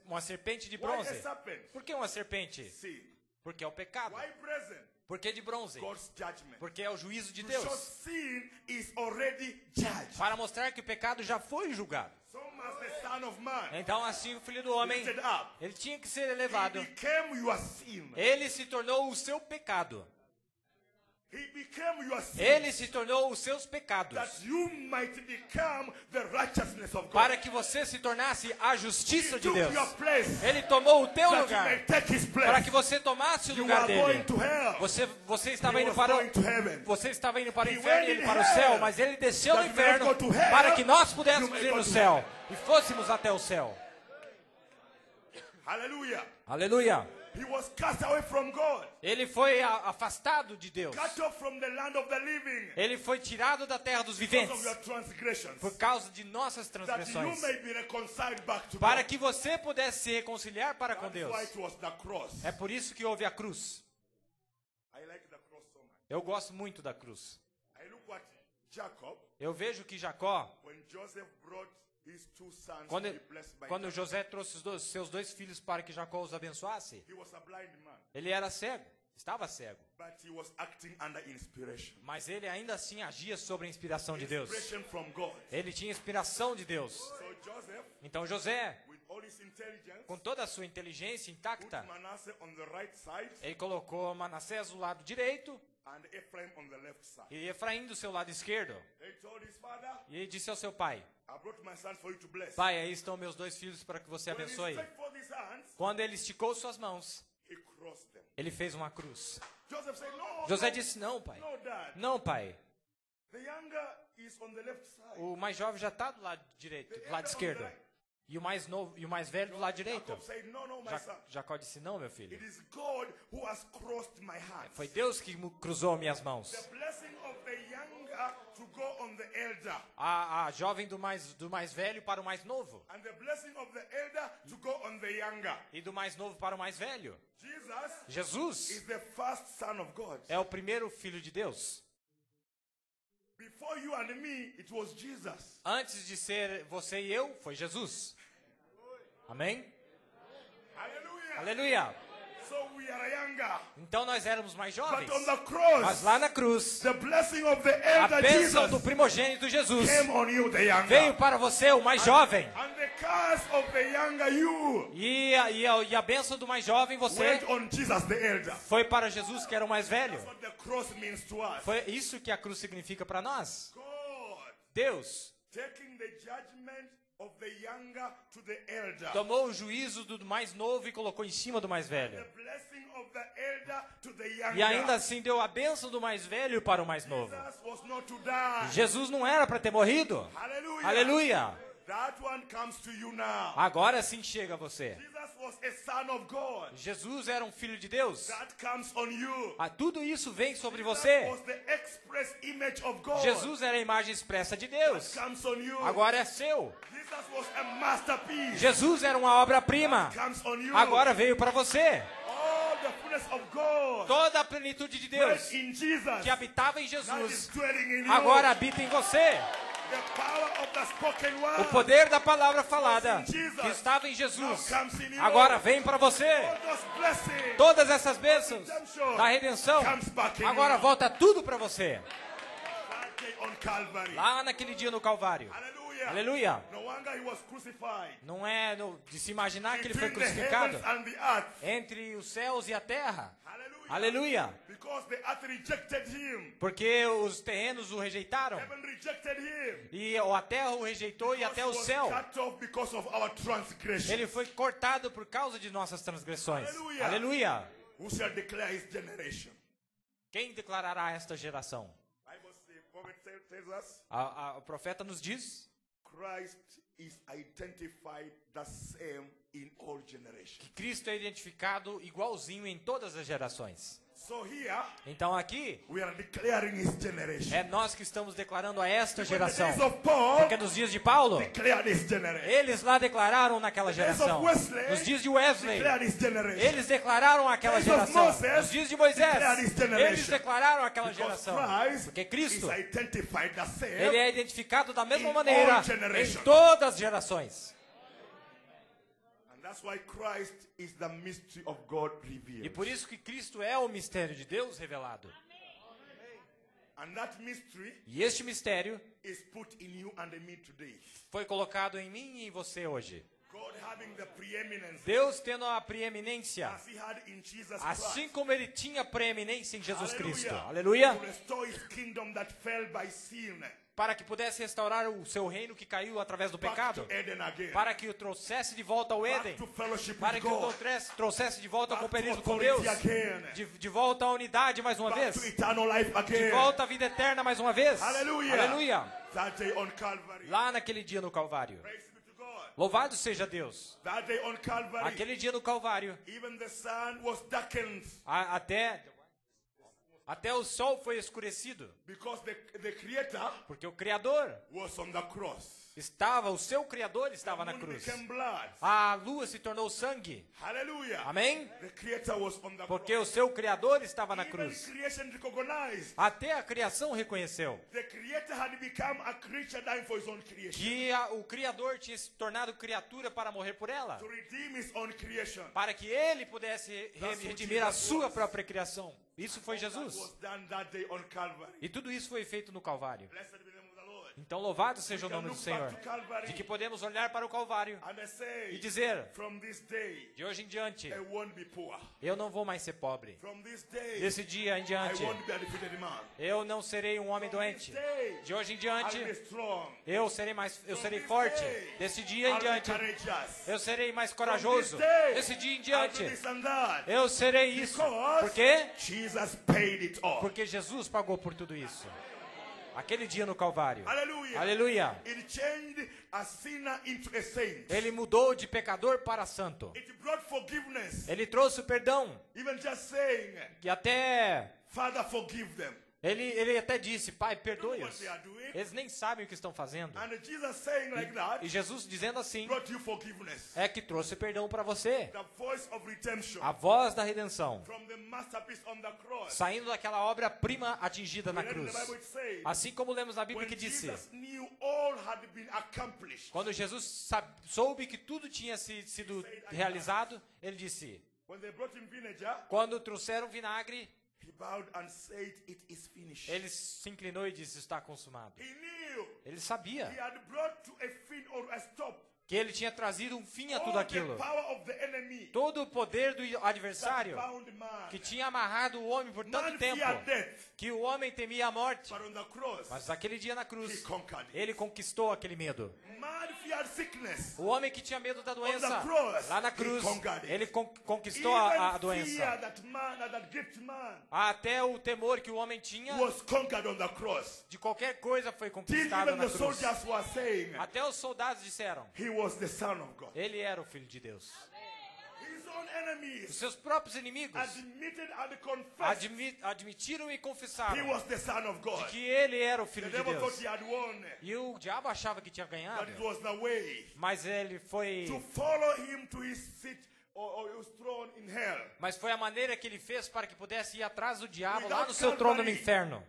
uma serpente de Why a bronze. serpent? Por que uma serpente? Sin. Porque é o pecado. Why brazen? Por que de bronze? God's judgment. Porque é o juízo de To show Deus. sin is already judged. Para mostrar que o pecado já foi julgado. So must the Son of Man Então assim o Filho do Homem, lifted up. ele tinha que ser He elevado. became your sin. Ele se tornou o seu pecado. He became your sin, Ele se tornou os seus pecados, that you might become the righteousness of God. para que você se tornasse a He justiça de took Deus. your place, Ele tomou o teu that you lugar, may take his place. para que você tomasse o You lugar are going dele. to hell. Você estava He indo was para going to heaven. você estava indo para o He inferno e went ele in para o hell, céu, mas ele desceu no that you may inferno go to hell, para que nós you pudéssemos may ir go no to céu heaven. e fôssemos até o céu. Hallelujah. Aleluia. He was cast away from God, Ele foi afastado de Deus. cut off from the land of the living, Ele foi tirado da terra dos because viventes of your transgressions, por causa de nossas that you transgressões, may be reconciled back to para God. que você pudesse se reconciliar para com That's Deus. why it was the cross. É por isso que houve a cruz. I like the cross so much. Eu gosto muito da cruz. I look at Jacob Eu vejo que Jacó, when Joseph brought his two sons quando, to be blessed by quando God. José trouxe seus dois filhos para que Jacó os abençoasse, He was a blind man, ele era cego, estava cego. but he was acting under inspiration. Mas ele ainda assim agia sob a inspiração de Deus. Inspiration from God. Ele tinha inspiração de Deus. So Joseph, Então José, with all his intelligence, com toda a sua inteligência put intacta, Manasseh on the right side ele colocou Manassés do lado direito and Ephraim on the left side. e Efraim do seu lado esquerdo. He told his father, E ele disse ao seu pai: I brought my sons for you to bless. Pai, aí estão meus dois filhos para que você When he abençoe. stretched forth his hands, Quando ele esticou suas mãos, he crossed them. ele fez uma cruz. Joseph said, no, José no, disse: Não, pai. no, Dad. Não, pai. The younger is on the left side. O mais jovem já está do lado direito, do lado esquerdo. E o mais novo e o mais velho do lado direito. Jacob said, no, no, my son. Jacó disse: Não, meu filho. It is God who has crossed my hands. Foi Deus que cruzou minhas mãos. The blessing of the younger to go on the elder, A jovem do mais velho para o mais novo. and the blessing of the elder to go on the younger. E do mais novo para o mais velho. Jesus Jesus is the first son of God. é o primeiro filho de Deus. Before you and me, it was Jesus. Antes de ser você e eu, foi Jesus. Amém? Hallelujah. Aleluia. So we are younger. Então nós éramos mais jovens. But on the cross, Mas lá na cruz, the blessing of the a elder bênção do Jesus primogênito Jesus came on you, the younger. veio para você, o mais jovem. And the curse of the younger you E a bênção do mais jovem, você, went on Jesus, the elder. foi para Jesus, que era o mais velho. That's what the cross means to us. Foi isso que a cruz significa para nós. God Deus taking the judgment of the younger to the elder. tomou o juízo do mais novo e colocou em cima do mais The velho. blessing of the elder to the younger. E ainda assim deu a bênção do mais velho para o mais novo. Jesus was not to die. Jesus não era para ter morrido. Hallelujah. Aleluia. That one comes to you now. Agora sim chega a você. Jesus was a son of God. Jesus era um filho de Deus. That comes on you. Tudo isso vem sobre Jesus você. was the express image of God. Jesus era a imagem expressa de That Deus. comes on you. Agora é seu. Jesus was a masterpiece. Jesus era uma obra-prima. Comes on you. Agora veio para você. All the fullness of God. Toda a plenitude de Deus dwelt in Jesus. que habitava em That is Jesus dwelling in you. agora habita em você. The power of the spoken word. O poder da palavra falada que estava em Jesus agora vem para você. All those blessings. Todas essas bênçãos da redenção agora volta tudo para você. That day on Calvary. Lá naquele dia no Calvário. Hallelujah. Aleluia. No wonder he was crucified. Não é de se imaginar que ele foi Between the crucificado heavens and the earth. entre os céus e a terra. Hallelujah. Aleluia. Because the earth rejected him. Porque os terrenos o rejeitaram. Heaven rejected him. E a terra o rejeitou e até o Because he céu. was cut off because of our transgression. Ele foi cortado por causa de nossas transgressões. Aleluia. Aleluia. Who shall declare his generation? Quem declarará esta geração? Bible says, prophet tells us, O profeta nos diz Christ is identified the same in all generations. que Cristo é identificado igualzinho em todas as gerações. So here Então aqui we are declaring his generation. é nós que estamos declarando a esta When the geração. days of Paul Porque nos dias de Paulo, declared his generation. eles lá declararam naquela days of geração. Wesley, Nos dias de Wesley, Declared his generation. eles declararam aquela days of geração. Moses, Nos dias de Moisés, declared his generation. eles declararam aquela Because geração. Christ Porque is Cristo, identified the same. ele é identificado da mesma in maneira all generations. em todas as gerações. And that's why Christ is the mystery of God revealed. E por isso que Cristo é o mistério de Deus revelado. And that mystery E este mistério is put in you and in me today. foi colocado em mim e em você hoje. God having the preeminence Deus tendo a preeminência, as he had in Jesus assim Christ. como ele tinha preeminência em Jesus Cristo. To Aleluia. restore his kingdom that fell by sin. Para que pudesse restaurar o seu reino que caiu através do Back pecado. to Eden again. Para que o trouxesse de volta ao Éden. Back to fellowship Para with que o God. trouxesse de volta ao Back to companheirismo com authority Deus. again. De volta à unidade mais uma Back vez. to eternal life De again. volta à vida eterna mais uma vez. Aleluia. Aleluia. That day on Calvary. Lá naquele dia no Calvário. Praise be to God. Louvado seja Deus. That day on Calvary. Aquele dia no Calvário. Even the sun was darkened. Até o sol foi escurecido. Because the Creator Porque o Criador was on the cross. o seu Criador estava na The moon cruz. became blood. A lua se tornou sangue. Hallelujah. Amém? The Creator was on the Porque cross. o seu Criador estava na Even cruz. creation recognized Até a criação reconheceu the Creator had become a creature dying for his own creation. que o Criador tinha se tornado criatura para morrer por ela. To redeem his own creation. Para que ele pudesse redimir a sua própria criação. Isso foi That Jesus. was done that day on Calvary. E tudo isso foi feito no Calvário. Blessed be the name of the Lord. Então louvado seja o We can nome do look Senhor. back to Calvary De que podemos olhar para o Calvário and I say, e dizer, from this day, de hoje em diante, I won't be poor. eu não vou mais ser pobre. From this day, Desse dia em I diante, won't be a defeated man. eu não serei um homem From this doente. day, De hoje em I'll diante, be strong. eu serei From serei this forte. day, Desse dia em I'll be diante, courageous. eu serei mais From corajoso. this day, Desse dia em I'll diante, do this and that. eu serei isso. Because Por quê? Jesus paid it all. Porque Jesus pagou por tudo isso. Aquele dia no Calvário. Hallelujah. Aleluia. It changed a sinner into a saint. Ele mudou de pecador para santo. It brought forgiveness. Ele trouxe o perdão. Even just saying, E até Father, forgive them. ele até disse, Pai, What perdoe-os. they are doing. Eles nem sabem o que estão fazendo. And Jesus saying like that E Jesus dizendo assim, brought you forgiveness. é que trouxe perdão para você. The voice of redemption A voz da redenção. from the masterpiece on the cross. Saindo daquela obra-prima atingida na We read in cruz. the Bible it says, Assim como lemos na Bíblia when que disse, Jesus knew all had been accomplished, quando Jesus soube que tudo tinha sido realizado, ele disse, when they brought him vinegar, quando trouxeram vinagre, he bowed and said, it is finished. ele se inclinou e disse, está consumado. He knew Ele he sabia had brought to a fin or a stop que ele tinha trazido um fim a all tudo the aquilo. power of the enemy Todo o poder do that adversário bound man. que tinha amarrado o homem por tanto Man tempo, feared death, que o homem temia a morte. but on the cross, Mas naquele dia na he cruz, conquered it. ele conquistou aquele medo. Man feared sickness. O homem que tinha medo da doença, On the cross, lá na he cruz, conquered it. ele conquistou Even a doença. fear that man, that gripped man, Até o temor que o homem tinha was conquered on the cross. de qualquer coisa foi Till conquistado even na the cruz. soldiers were saying, Até os soldados disseram, he was the Son of God. ele era o Filho de Deus. His own Os enemies seus próprios inimigos admitted and confessed admitiram e he confessaram was the Son of de God. que ele era o The Filho de devil thought Deus. he had won, E o diabo achava que tinha that ganhado, it was the way mas ele foi... to follow him to his seat or his throne in hell. Mas foi a maneira que ele fez para que pudesse ir atrás do diabo lá Without no seu trono no Calvary, inferno.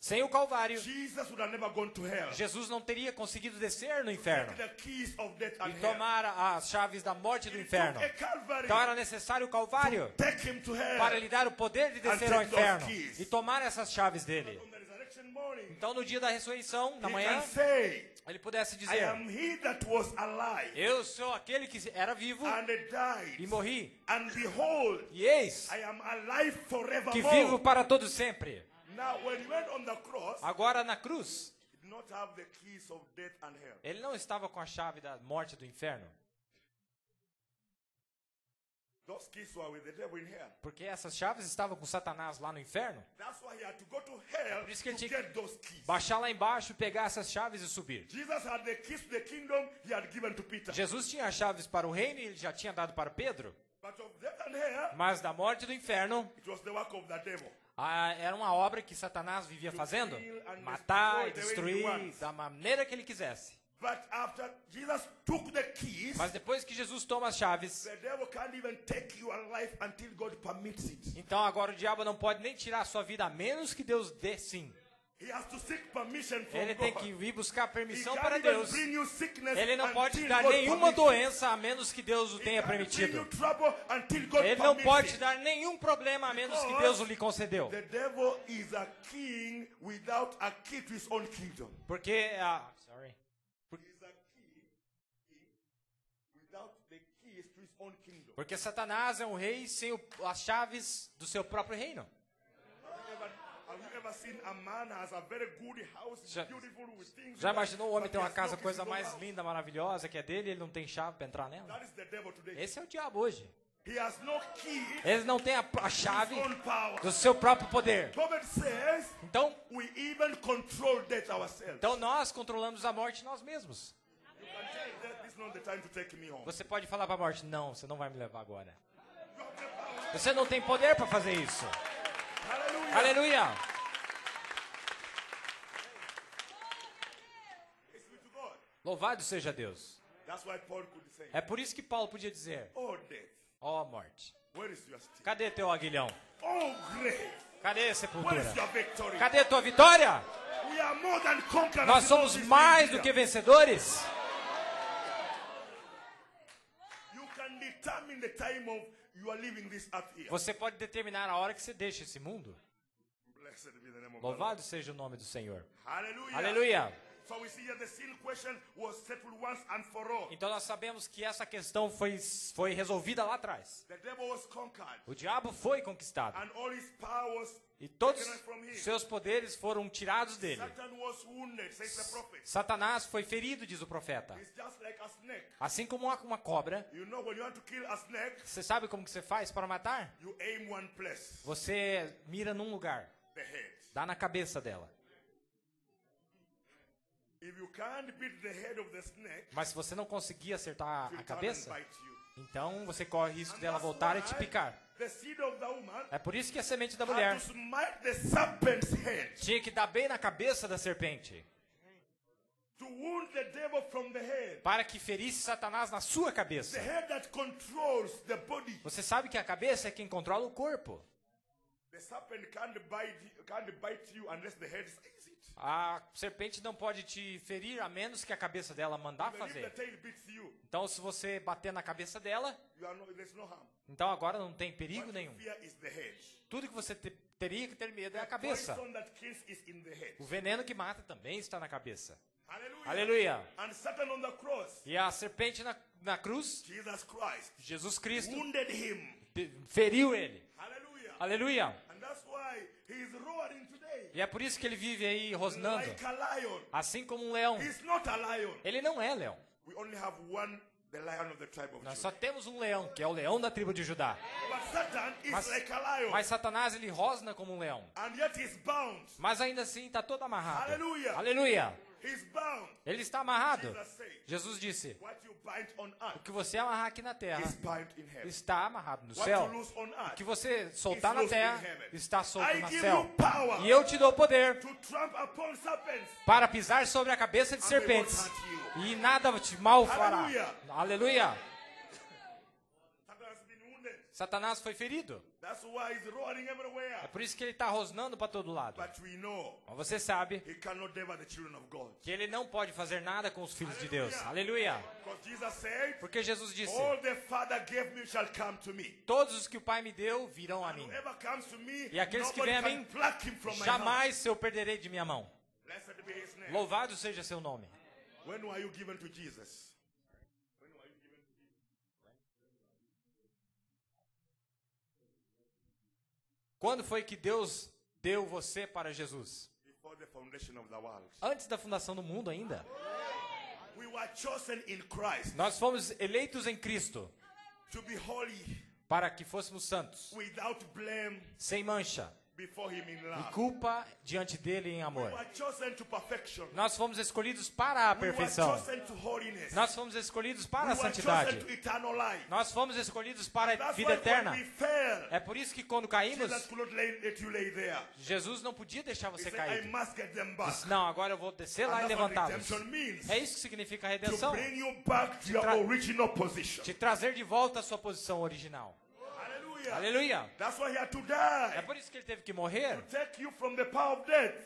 Sem o Calvário, Jesus would have never gone to hell. Jesus não teria conseguido descer no inferno The keys of death and e hell. tomar as chaves da morte do It inferno. took a Calvary Então era necessário o Calvário take him to hell. para lhe dar o poder de descer And ao take those inferno keys. e tomar essas chaves dele. On the resurrection morning, Então no dia da ressurreição, na he manhã, can say, ele pudesse I dizer, am he that was alive eu sou aquele que era vivo and died, e morri. and behold, E eis I am alive que forevermore. vivo para todo sempre. Now, when he went on the cross, Agora na cruz, he did not have the keys of death and hell. ele não estava com a chave da morte do inferno. Those keys were with the devil in hell. Porque essas chaves estavam com Satanás lá no inferno. That's why he had to go to hell Por isso que ele to tinha get those keys. Baixar lá embaixo, pegar essas chaves e subir. Jesus had the keys to the kingdom he had given to Peter. Jesus tinha as chaves para o reino e ele já tinha dado para Pedro. But of death and hell, Mas da morte do inferno, it was the work of the devil. era uma obra que Satanás vivia fazendo. Matar e destruir da maneira que ele quisesse. But after Jesus took the keys, Mas depois que Jesus toma as chaves, the devil can't even take your life until God permits it. então agora o diabo não pode nem tirar a sua vida a menos que Deus dê sim. He has to seek permission from Ele tem God. que ir buscar He permissão can't para even Deus. bring you sickness Ele não pode until te dar God nenhuma permits it. doença a menos que Deus o He tenha can't bring permitido. you trouble until God Ele não permits pode it. te dar nenhum problema a menos que Deus o lhe concedeu. The devil is a king without a key to his own kingdom. Porque He's a king without Porque Satanás é um rei sem as chaves do seu próprio reino. Já imaginou o homem ter uma casa, coisa mais linda, maravilhosa, que é dele, e ele não tem chave para entrar nela? Esse é o diabo hoje. Ele não tem a chave do seu próprio poder. Então nós controlamos a morte nós mesmos. Você pode falar para a morte, não, você não vai me levar agora. Você não tem poder para fazer isso. Aleluia. Louvado seja Deus. É por isso que Paulo podia dizer, ó morte, cadê teu aguilhão? Cadê a sepultura? Cadê a tua vitória? Nós somos mais do que vencedores. Você pode determinar a hora que você deixa esse mundo. Louvado seja o nome do Senhor. Aleluia. Então nós sabemos que essa questão foi resolvida lá atrás. O diabo foi conquistado. E todos os seus poderes foram tirados dele. Satanás foi ferido, diz o profeta. Assim como uma cobra. Você sabe como que você faz para matar? Você mira num lugar. Dá na cabeça dela. Mas se você não conseguir acertar a cabeça, então você corre o risco dela voltar e te picar. É por isso que a semente da mulher tinha que dar bem na cabeça da serpente, para que ferisse Satanás na sua cabeça. Você sabe que a cabeça é quem controla o corpo. A serpente não pode te ferir a menos que a cabeça dela mandar fazer. Então se você bater na cabeça dela, então agora não tem perigo nenhum. Tudo que você teria que ter medo é a cabeça. O veneno que mata também está na cabeça. Aleluia. E a serpente na cruz, Jesus Cristo, feriu ele. Aleluia. E é por isso que ele vive aí rosnando, assim como um leão. Ele não é leão. Nós só temos um leão, que é o leão da tribo de Judá. Mas Satanás, ele rosna como um leão. Mas ainda assim está todo amarrado. Aleluia. Ele está amarrado. Jesus disse, o que você amarrar aqui na terra está amarrado no céu. O que você soltar na terra está solto no céu. E eu te dou poder para pisar sobre a cabeça de serpentes, e nada te mal fará. Aleluia. Satanás foi ferido. É por isso que ele está rosnando para todo lado. Mas você sabe que ele não pode fazer nada com os filhos de Deus. Aleluia. Porque Jesus disse, todos os que o Pai me deu virão a mim. E aqueles que vêm a mim, jamais eu perderei de minha mão. Louvado seja seu nome. Quando foi que Deus deu você para Jesus? Antes da fundação do mundo ainda. Nós fomos eleitos em Cristo para que fôssemos santos, sem mancha e culpa diante dele em amor. Nós fomos escolhidos para a perfeição. Nós fomos escolhidos para a santidade. Nós fomos escolhidos para a vida eterna. É por isso que quando caímos, Jesus não podia deixar você cair. Disse, não, agora eu vou descer lá e levantá-los. É isso que significa a redenção. Te trazer de volta à sua posição original. Aleluia. É por isso que ele teve que morrer,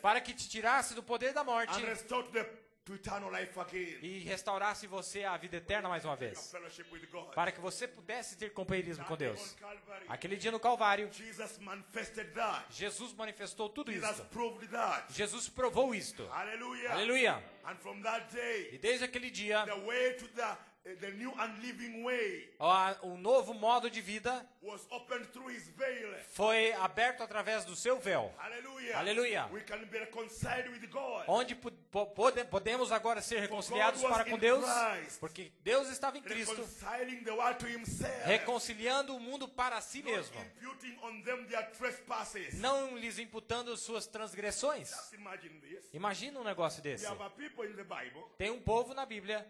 para que te tirasse do poder da morte e restaurasse você à vida eterna mais uma vez, para que você pudesse ter companheirismo com Deus. Aquele dia no Calvário, Jesus manifestou tudo isso. Jesus provou isto. Aleluia. E desde aquele dia, the new and living way O novo modo de vida was opened through his veil. foi aberto através do seu véu. Hallelujah. Aleluia. We can be reconciled with God. Onde podemos agora ser reconciliados God was para com in Deus, Christ, porque Deus estava em Cristo, reconciling the world to himself. reconciliando o mundo para si Not mesmo, imputing on them their trespasses. não lhes imputando suas transgressões. Just imagine this. Imagina um negócio We desse. have a people in the Bible. Tem um povo na Bíblia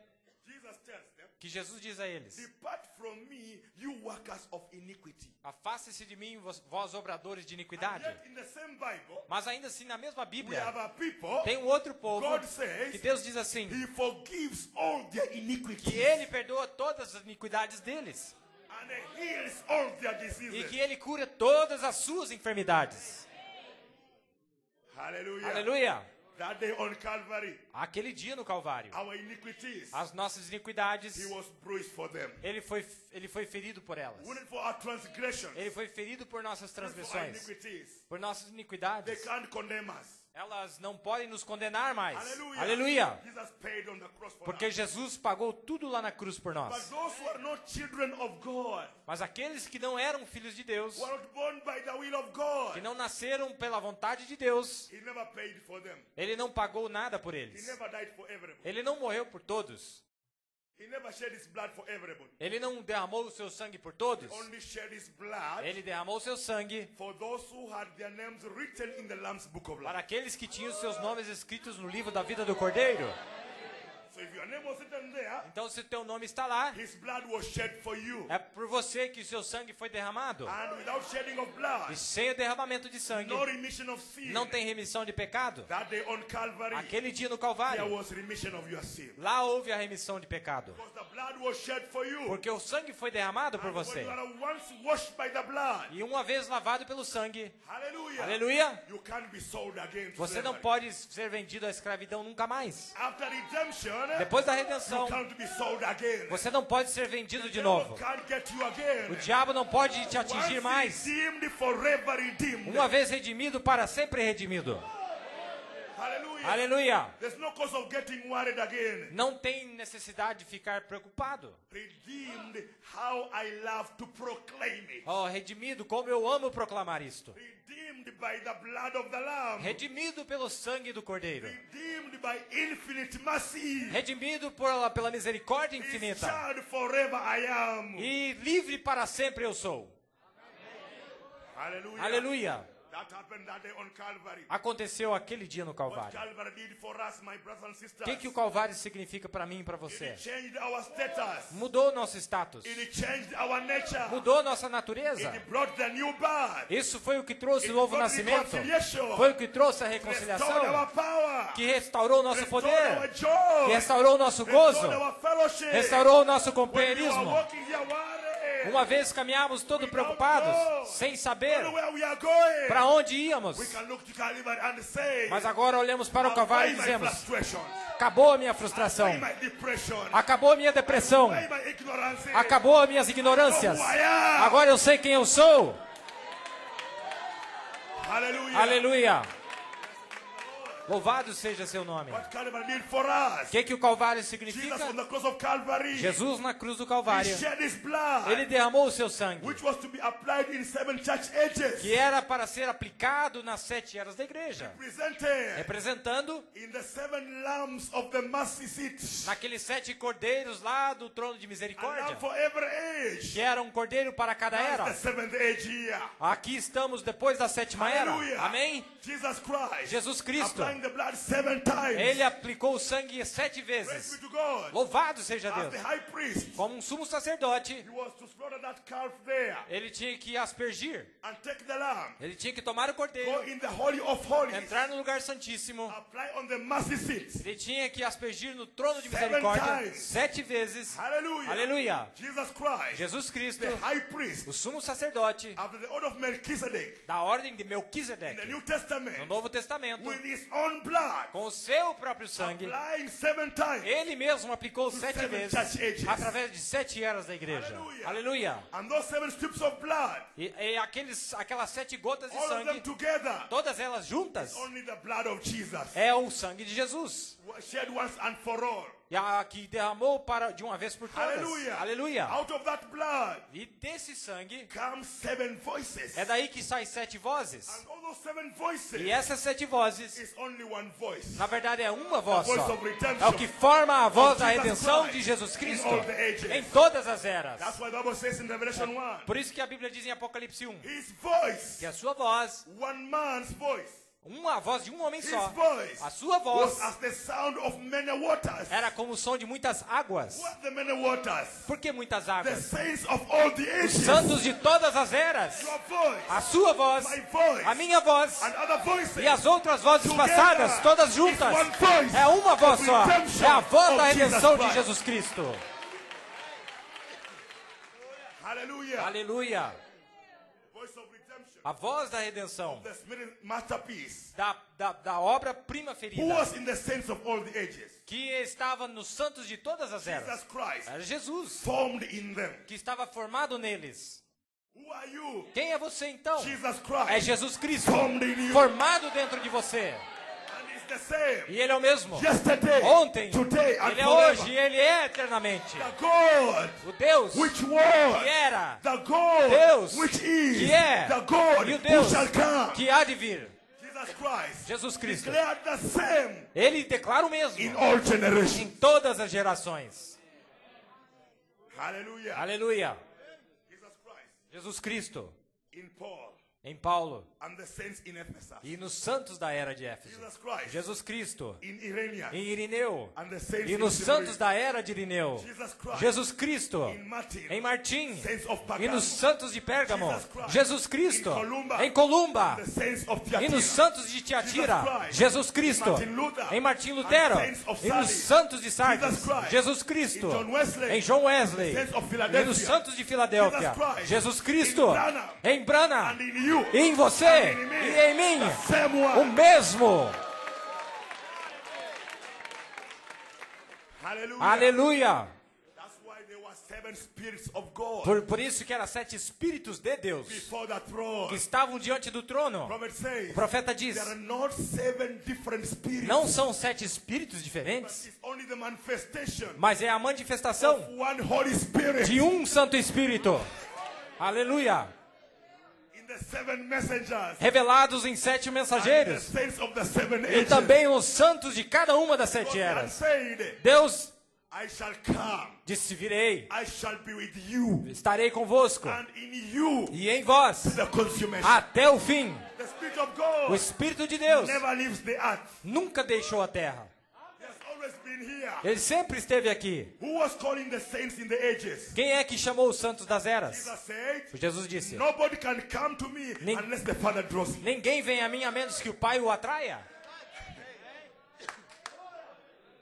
Jesus tells them, que Jesus diz a eles: depart from me, you workers of iniquity. afaste-se de mim, vós obradores de And iniquidade. yet in the same Bible, Mas ainda assim, na mesma we Bíblia, have a people, tem um outro povo God says, que Deus diz assim, he forgives all their iniquities. que Ele perdoa todas as iniquidades deles And he heals all their e diseases. que Ele cura todas as suas enfermidades. Hallelujah. Aleluia! That day on Calvary, Aquele dia no Calvário, our iniquities, as nossas iniquidades, he was bruised for them. Ele foi ferido por elas. Wounded for our transgressions, Ele foi ferido por nossas for our transgressões, iniquities. por nossas They iniquidades. can't condemn us. Elas não podem nos condenar mais. Hallelujah. Aleluia! Jesus paid on the cross for Porque us. Jesus pagou tudo lá na cruz por But nós. those who are not children of God, Mas aqueles que não eram filhos de Deus, who are not born by the will of que God, não nasceram pela vontade de Deus, he never paid for them. Ele não pagou nada por He eles. never died for everybody. Ele não morreu por todos. He never shed his blood for everybody. Ele não derramou o seu sangue por todos. Only shed his blood Ele derramou o seu sangue for those who had their names written in the Lamb's Book of para Life. aqueles que tinham seus nomes escritos no livro da vida do Cordeiro. So if your name was written there, Então, se o teu nome está lá, his blood was shed for you. é por você que o seu sangue foi derramado. And without shedding of blood, E sem o derramamento de sangue, no remission of sin. não tem remissão de pecado. That day on Calvary, Aquele dia no there Calvário, was remission of your sin. lá houve a remissão de pecado. Because the blood was shed for you. Porque o sangue foi derramado por And when você. you are once washed by the blood, E uma vez lavado pelo sangue, hallelujah, aleluia, you can't be sold again to você não slavery. pode ser vendido à escravidão nunca mais. After redemption, Depois da redenção, you can't be sold again. você não pode ser vendido de The novo. devil can't get you again. O diabo não pode te atingir Once mais. redeemed, forever redeemed. Uma vez redimido, para sempre redimido. Hallelujah. Aleluia. There's no cause of getting worried again. Não tem necessidade de ficar preocupado. Redeemed, how I love to proclaim it. Oh, redimido, como eu amo proclamar isto. Redeemed by the blood of the Lamb. Redimido pelo sangue do Cordeiro. Redeemed by infinite mercy. Redimido pela misericórdia His infinita. child forever I am. E livre para sempre eu sou. Hallelujah. Aleluia. That happened that day on Calvary. Aconteceu aquele dia no What Calvário. Calvary did for us, my brothers and sisters. O que o Calvário significa para mim e para você? It changed our status. Mudou nosso status. It changed our nature. Mudou nossa natureza. It brought the new birth. Isso foi o que trouxe o It novo brought nascimento. reconciliation. Foi o que trouxe a Restored reconciliação. our power. Que restaurou o nosso Restored poder. our joy. Que restaurou o nosso gozo. Restored our fellowship. Restaurou o nosso When we were companheirismo. walking here worried. Uma vez caminhávamos todos preocupados, sem saber Don't know where we are going. para onde íamos. We can look to Calvary and say, Mas agora olhamos para o Calvário e "Away my dizemos: frustration. acabou a minha frustração. Away my depression. Acabou a minha depressão. Away my ignorance. Acabou as minhas ignorâncias. Know who I am. Agora eu sei quem eu sou. Hallelujah. Aleluia. Louvado seja seu nome. What Calvary did for us. O que o Calvário Jesus significa? on the cross of Calvary. Jesus na cruz do He Calvário. shed his blood. Ele derramou o seu sangue, Which was to be applied in 7 church ages. que era para ser aplicado nas 7 eras da igreja, Presented representando in the 7 lambs of the mercy seat. naqueles 7 cordeiros lá do trono de A misericórdia, lamb for every age. que era um cordeiro para cada That's era. the 7th age here. Aqui estamos depois da 7ª era. Hallelujah. Amém? Jesus Christ. Jesus Cristo, Applying the blood 7 times. ele aplicou o sangue 7 Praise be vezes. to God. Louvado seja As Deus. the high priest, Como um sumo sacerdote, he was to slaughter that calf there ele tinha que aspergir, and take the lamb, ele tinha que tomar o go cordeiro, in the holy of holies, entrar no lugar santíssimo, apply on the mercy seat. ele tinha que aspergir no trono de 7 misericórdia times. 7 vezes. Hallelujah. Aleluia. Jesus Christ, Jesus Cristo, the high priest, o sumo sacerdote after the order of Melchizedek da ordem de in Melquisedeque, the New no Testament, Novo Testamento, with his own blood, com o seu próprio sangue, applying 7 times. ele mesmo aplicou 7 7 vezes church ages. através de 7 eras da igreja. Hallelujah. Aleluia. And those 7 strips of blood, E aquelas 7 gotas de all of them sangue, together, todas elas juntas, only the blood of Jesus, é o sangue de Jesus. shed once and for all. que derramou de uma vez por todas. Hallelujah. Aleluia. Out of that blood E desse sangue, come 7 voices. é daí que saem 7 vozes. And all those 7 voices E essas 7 vozes, is only one voice. na verdade, é uma voz voice só. of redemption É o que forma a voz da Jesus redenção Christ de Jesus Cristo in all the ages. em todas as eras. That's why the Bible says in Revelation 1, Por isso que a Bíblia diz em Apocalipse 1, his voice, que a sua voz, one man's voice, uma voz de um homem his só, voice a sua voz was as the sound of many waters. era como o som de muitas águas. What the many waters? Por que muitas The águas? saints of all the Os ages. santos de todas as eras. Your voice, A sua voz, my voice, a minha voz and other voices. e as outras vozes passadas, todas juntas, It's one voice é uma voz of só. redemption É a voz of da redenção Jesus de Christ. Jesus Cristo. Hallelujah. Aleluia. Voice of redemption. A voz da redenção, The spirit masterpiece. da obra-prima Who ferida, was in the saints of all the ages? que estava nos santos de todas as eras. Jesus Christ. Era Jesus, Formed in them. que estava formado neles. Who are you? Quem é você então? Jesus É Christ. Jesus Cristo, Formed in you. formado dentro de você. And it's the same. E Ele é o mesmo. Yesterday, Ontem, today, and Ele é forever. hoje e Ele é eternamente. The God O Deus which que was. era, The God Deus which is. que é, The God e o who Deus shall come. que há de vir. Jesus Christ. Jesus Cristo. Declared the same Ele declara o mesmo in all generations. em todas as gerações. Hallelujah. Aleluia. Jesus Christ Jesus Cristo in Paul em Paulo and the saints in Ephesus. e nos santos da era de Éfeso. Jesus Christ Jesus Cristo in Irenaeus em Irineu and the saints e in nos santos Cyprus. da era de Irineu. Jesus Christ Jesus Cristo in Martin, em Martim saints of e Pergamos. nos santos de Pérgamo. Jesus Christ Jesus Cristo in Columba, em Columba the saints of e Thyatira. nos santos de Tiatira. Jesus Christ Jesus Cristo Martin Luther em Martim Lutero and saints of e nos Sardis. santos de Sardes. Jesus Christ Jesus Cristo in John Wesley em John Wesley saints of e Philadelphia. nos santos de Filadélfia. Jesus Christ Jesus Cristo in Branham em Branham and in you e em você and in me. e em mim. The same one. O mesmo. Hallelujah. Aleluia. That's why there were 7 spirits of God Por isso que eram 7 espíritos de Deus before the throne. que estavam diante do trono. Prophet says O profeta diz, there are not 7 different spirits. não são 7 espíritos But diferentes, it's only the manifestation mas é a manifestação of one Holy Spirit de um Santo Espírito. Aleluia. in the 7 messengers Revelados em 7 and the mensageiros saints of the 7 e ages. também os santos de cada uma das 7 God eras. said, Deus I shall come, disse, virei, I shall be with you, estarei convosco and in you e em vós the consummation. até o fim. The Spirit of O God Espírito de Deus never leaves the earth. nunca deixou a terra. He has always been here. Ele sempre esteve aqui. Who was calling the saints in the ages? Quem é que chamou os santos das eras? Jesus said, Jesus disse, nobody can come to me Nin- unless the Father draws him. ninguém vem a mim a menos que o Pai o atraia.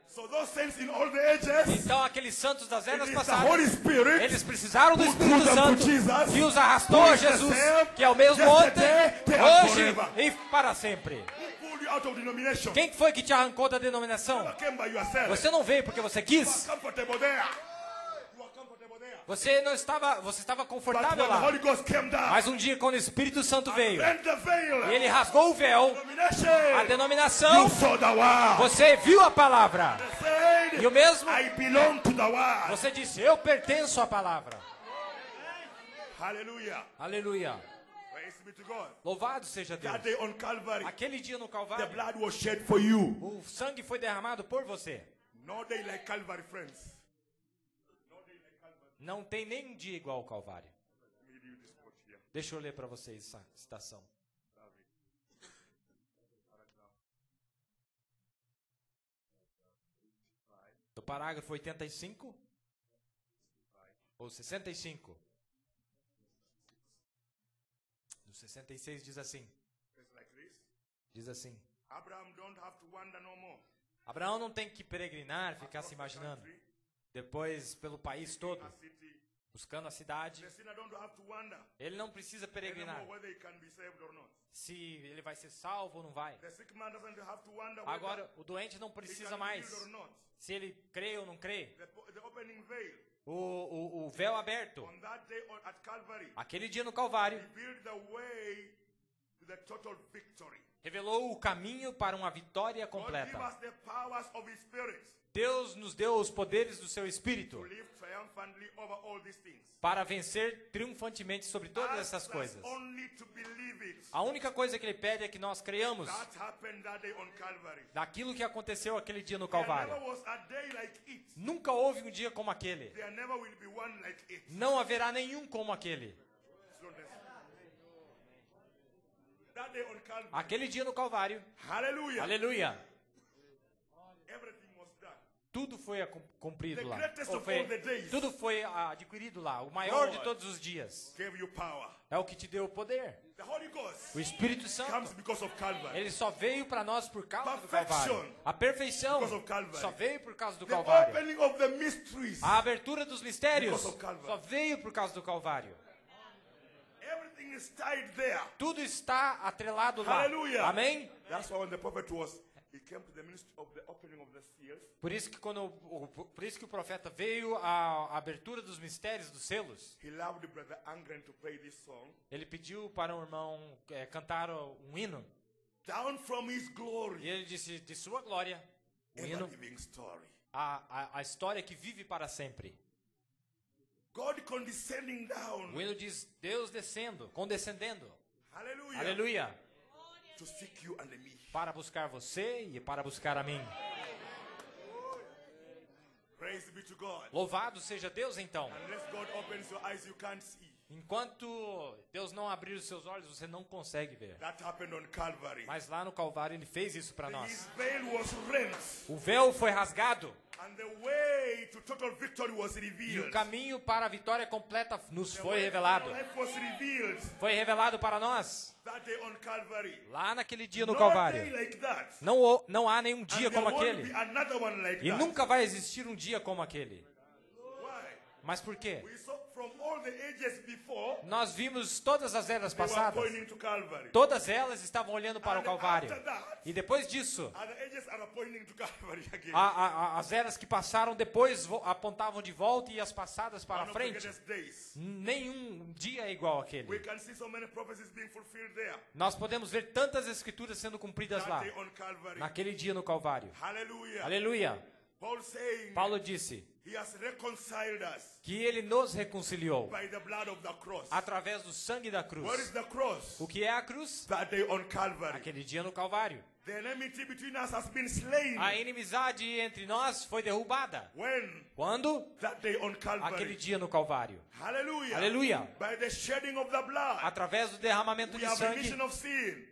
So those saints in all the ages, Então aqueles santos das it eras is the Holy passadas, Spirit eles precisaram do who Espírito drew them to Santo Jesus, que os arrastou who a is the Jesus, same que é o mesmo ontem, yesterday, hoje forever. e para sempre. Who pulled you out of denomination? Quem foi que te arrancou da denominação? You came by yourself. Você não veio porque você You quis. are comfortable there. You are comfortable there. Você estava But confortável when the lá. Holy Ghost came down, Mas um dia quando o Espírito Santo veio rent the veil, e ele rasgou o véu, a denomination, denominação, you saw the word. você viu a palavra. Said, E o mesmo, I belong to the word. você disse, eu pertenço à palavra. Hallelujah. Aleluia. Praise be to God. Louvado seja Deus. That day on Calvary, Aquele dia no the Calvário, blood was shed for you. o sangue foi derramado por você. No day like Calvary, friends. Não tem nem um dia igual ao Calvário. Let me read this quote here. Deixa eu ler para vocês essa citação. Do parágrafo 85 ou 65. No 66 diz assim. It's like this. Diz assim. Abraham don't have to wander no more. Abraão não tem que peregrinar, ficar se imaginando. Depois pelo país todo, A city. buscando a cidade. The sinner don't have to wander Ele não precisa peregrinar. anymore whether he can be saved or not. Se ele vai ser salvo ou não vai. The sick man doesn't have to wonder whether Agora, o doente não he precisa can be mais healed or not. se ele crê ou não crê. The opening veil O véu aberto, on that day at Calvary aquele dia no Calvário, revealed the way to the total victory. Revelou o caminho para uma vitória God completa. give us the powers of His Spirit Deus nos deu os poderes do seu Espírito to live triumphantly over all these things. para vencer triunfantemente sobre todas essas Ask us coisas. only to believe it. A única coisa que Ele pede é que nós creiamos That happened that day on Calvary. daquilo que aconteceu aquele dia no There Calvário. never was a day like it. Nunca houve um dia como aquele. There never will be one like it. Não haverá nenhum como aquele. That day on Calvary. Aquele dia no Calvário, Hallelujah. aleluia, Everything was done. tudo foi cumprido The lá. greatest Ou of foi- all the days. tudo foi adquirido lá. O maior de God todos os dias Gave you power. é o que te deu o poder. The Holy Ghost O Espírito comes Santo, because of Calvary. ele só veio para nós por causa do Perfection. Calvário. A perfeição Because of Calvary. só veio por causa do The Calvário. opening of the mysteries. A abertura dos mistérios Because of Calvary. só veio por causa do Calvário. Everything is tied there. Tudo está atrelado lá. Hallelujah. Amém? That's why when the prophet he came to the ministry of the opening of the seals. Por isso que por isso que o profeta veio à abertura dos mistérios dos selos. He loved Brother Angren to play this song. Ele pediu para um irmão cantar um hino. Down from his glory. E ele disse, de sua glória, o Ever hino, living story. a história que vive para sempre. God condescending down. O hino diz, Deus descendo, condescendendo, Hallelujah. aleluia, To seek you and me. para buscar você e para buscar a mim. Praise be to God. Louvado seja Deus então. Unless God opens your eyes, you can't see. Enquanto Deus não abrir os seus olhos, você não consegue ver. That happened on Calvary. Mas lá no Calvário ele fez isso para nós. His veil was rent. O véu foi rasgado And the way to total victory was e revealed. o caminho para a vitória completa nos The foi way to revelado. life was revealed Foi revelado para nós that day on Calvary. lá naquele dia no No Calvário. day like that. Não há nenhum And dia there como won't aquele. be another one like E that. nunca vai existir um dia como aquele. Why? Mas por quê? We saw from all the ages before, Nós vimos todas as eras they were passadas. pointing to Calvary. Todas elas estavam olhando para o And Calvário. after that, E depois disso, other ages are pointing to Calvary again. as eras que passaram depois apontavam de volta e as passadas para One of the frente. greatest days. Nenhum dia é igual We àquele. can see so many prophecies being fulfilled there. Nós podemos ver tantas escrituras sendo cumpridas lá, That day on Calvary. naquele dia no Calvário. Hallelujah. Aleluia. Paul saying Paulo disse he has reconciled us que ele nos reconciliou by the blood of the cross. através do sangue da cruz. What is the cross? O que é a cruz? That day on Calvary. Aquele dia no Calvário. The enmity between us has been slain. A inimizade entre nós foi derrubada. When? Quando? That day on Aquele Calvary. dia no Calvário. Hallelujah. Aleluia. By the shedding of the blood. Através do derramamento We de have sangue, remission of sin.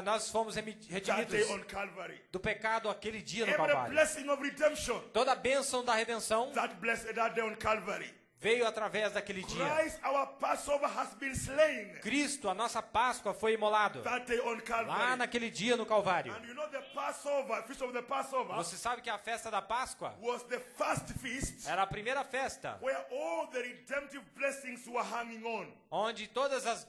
nós fomos That day redimidos on Calvary. do pecado aquele dia no Every Calvário. blessing of redemption. Toda a bênção da redenção That day on Calvary. veio através daquele dia. Christ, our Passover, has been slain. Cristo, a nossa Páscoa, foi imolado That day on lá Calvary. naquele dia no Calvário. And you know the Passover, feast of the Passover, Você sabe que a festa da Páscoa was the first feast era a primeira festa where all the redemptive blessings were hanging on. onde todas as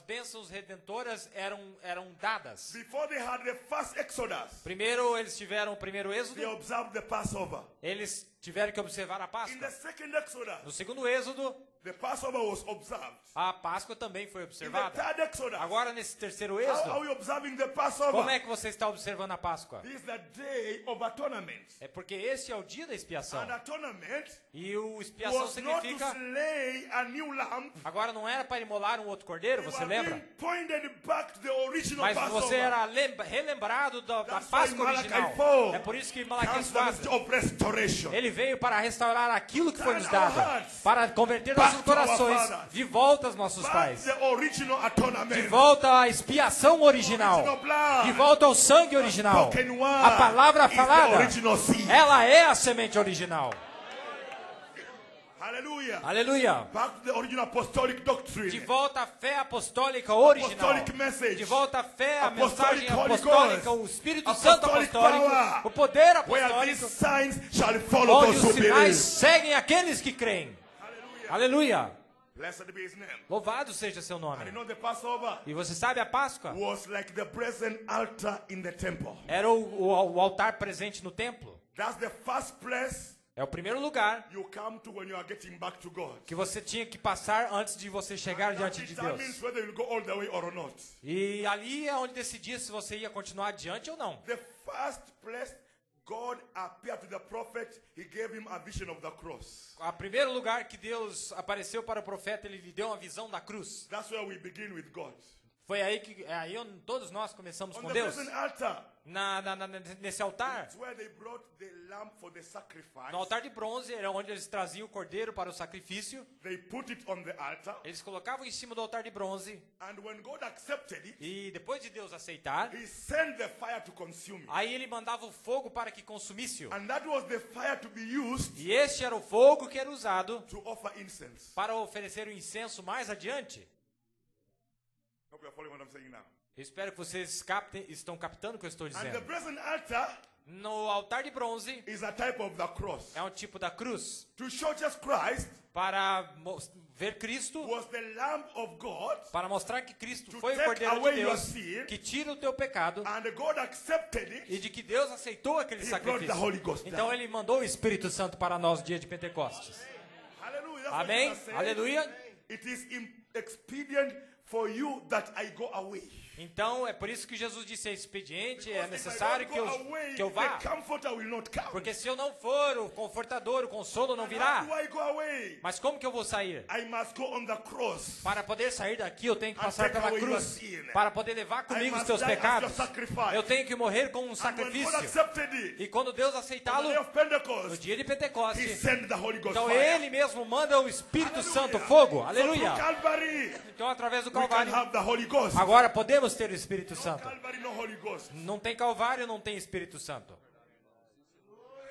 bênçãos redentoras eram dadas. Before they had the first Exodus, Primeiro eles tiveram o primeiro they êxodo, observed the Passover. eles tiveram que observar a In the Páscoa. second Exodus, No segundo êxodo, the Passover was observed. a Páscoa também foi In the observada. third Exodus, Agora nesse terceiro how are êxodo, we observing the como Passover? é que você está observando a Páscoa? This is the day of atonement. É porque esse é o dia da expiação. And atonement E o expiação was not to significa... slay a new lamb. Agora não era para imolar um outro cordeiro, They você were lembra? being pointed back to the original Mas Passover. você era relembrado da That's Páscoa why Malachi original. 4 É por isso que Malaquias comes the message 4, of restoration. ele veio para restaurar aquilo que foi nos Turn our dado, hearts para converter back nossos to our corações fathers. de volta aos nossos Back pais, the original de atonement. volta à expiação original, Original blood. de volta ao sangue original. Spoken word A palavra is the falada, original seed. ela é a semente original. Hallelujah. Aleluia. Back to the original apostolic doctrine. De volta à fé apostólica original. Apostolic message. De volta à fé, a Apostolic mensagem Holy apostólica, Ghost. o Espírito Santo Apostolic apostólico, power. o poder Where apostólico, these signs shall follow onde those os who sinais believe. seguem aqueles que creem. Hallelujah. Aleluia. Blessed be his name. Louvado seja seu nome. And you know the Passover E você sabe, a Páscoa was like the present altar in the temple. era o altar presente no templo. That's the first place É o primeiro lugar you come to when you are getting back to God. que você tinha que passar antes de você chegar diante de That means Deus. whether you'll go all the way or not. E ali é onde decidia se você ia continuar adiante ou não. The first place God appeared to the prophet, he gave him a vision of the cross. O primeiro lugar que Deus apareceu para o profeta, ele lhe deu uma visão da cruz. That's where we begin with God. Foi aí que todos nós começamos On com the Deus. present altar, Nesse altar, it's where they brought the lamb for the sacrifice. no altar de bronze, era onde eles traziam o cordeiro para o sacrifício. They put it on the altar. Eles colocavam em cima do altar de bronze. And when God accepted it, E depois de Deus aceitar, he sent the fire to consume it. aí ele mandava o fogo para que consumisse-o. And that was the fire to be used E este era o fogo que era usado to offer incense. para oferecer o incenso mais adiante. Hope you're following what I'm saying now. Eu espero que vocês estão captando o que eu estou And the dizendo. present altar No altar de bronze is a type of the cross. é um tipo da cruz. To show just Christ Para ver Cristo, was the Lamb of God, para mostrar que Cristo to foi o take Cordeiro de away your Deus, sin, que tira o teu pecado, and God accepted e it. de que Deus aceitou aquele He brought sacrifício. the Holy Ghost Então down. ele mandou o Espírito Santo para nós no dia de Pentecostes. Hallelujah. That's what Amém? Jesus said. Aleluia. It is expedient for you that I go away. Então é por isso que Jesus disse: é expediente, é Because if I necessário don't go away, que eu vá. the comforter will not come. Porque se eu não for, o confortador, o consolo não How virá. do I go away? Mas como que eu vou sair? I must go on the cross. Para poder sair daqui, eu tenho que And passar take pela away your cruz. sin. Para poder levar I comigo os must teus die as pecados. your sacrifice. Eu tenho que morrer com um And when sacrifício. God accepted it, E quando Deus on aceitá-lo, the day of no Pentecost, dia de he Pentecostes, sent the Holy Ghost então fire. Ele mesmo manda o Espírito Hallelujah. Santo, fogo. So Aleluia. through Calvary, Então através do we can Calvário, have the Holy Ghost. agora podemos ter o Espírito Santo. Calvary, no Holy Ghost. Não tem Calvário, não tem Espírito Santo.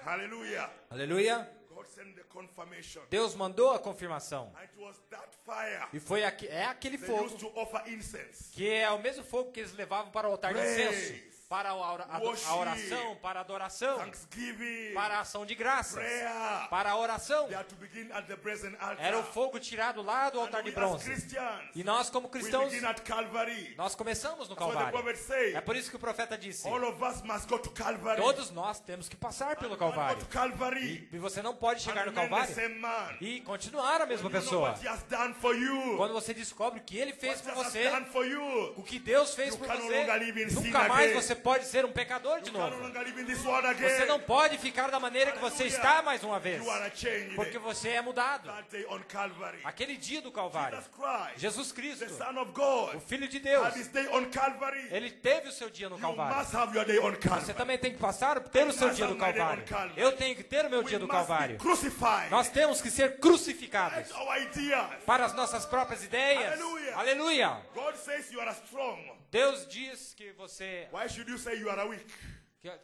Hallelujah. Aleluia. God sent the confirmation. Deus mandou a confirmação. And it was that fire E foi aquele they fogo used to offer incense. que é o mesmo fogo que eles levavam para o altar de Praise. incenso, para a Worship. oração, para a adoração, Thanksgiving. para a ação de graças, Prayer. para a oração. They are to begin at the present altar. Era o fogo tirado lá do altar And de we as bronze. Christians, E nós, como we cristãos, begin at Calvary. nós começamos no That's what the Calvário. prophet said. É por isso que o profeta disse: All of us must go to Calvary. todos nós temos que passar pelo And go Calvário. to Calvary. E você não pode chegar no And remain the Calvário same man. e continuar a mesma You know pessoa. what he has done for you. Quando você descobre o que Ele fez What por Jesus has você, done for you. o que Deus fez You por can no você, longer live in sin nunca mais again. você pode ser um pecador de You can no novo. longer live in this world Você again. não pode ficar da maneira que você Hallelujah. está mais uma vez, You are changed. porque você é mudado. That day on Calvary. Aquele dia do Calvário, Jesus Christ, Jesus Cristo, the Son of God, o Filho de had Deus, his day on Calvary. ele teve o seu dia no You Calvário. must have your day on Você Calvary. também tem que ter o seu must dia do have my day Calvário. on Calvary. Eu tenho que ter o meu We dia do must be Calvário. crucified. Nós temos que ser crucificados That's our idea. para as nossas próprias ideias. Aleluia. Aleluia. God says you are strong. Deus diz que você Why should you say you are weak?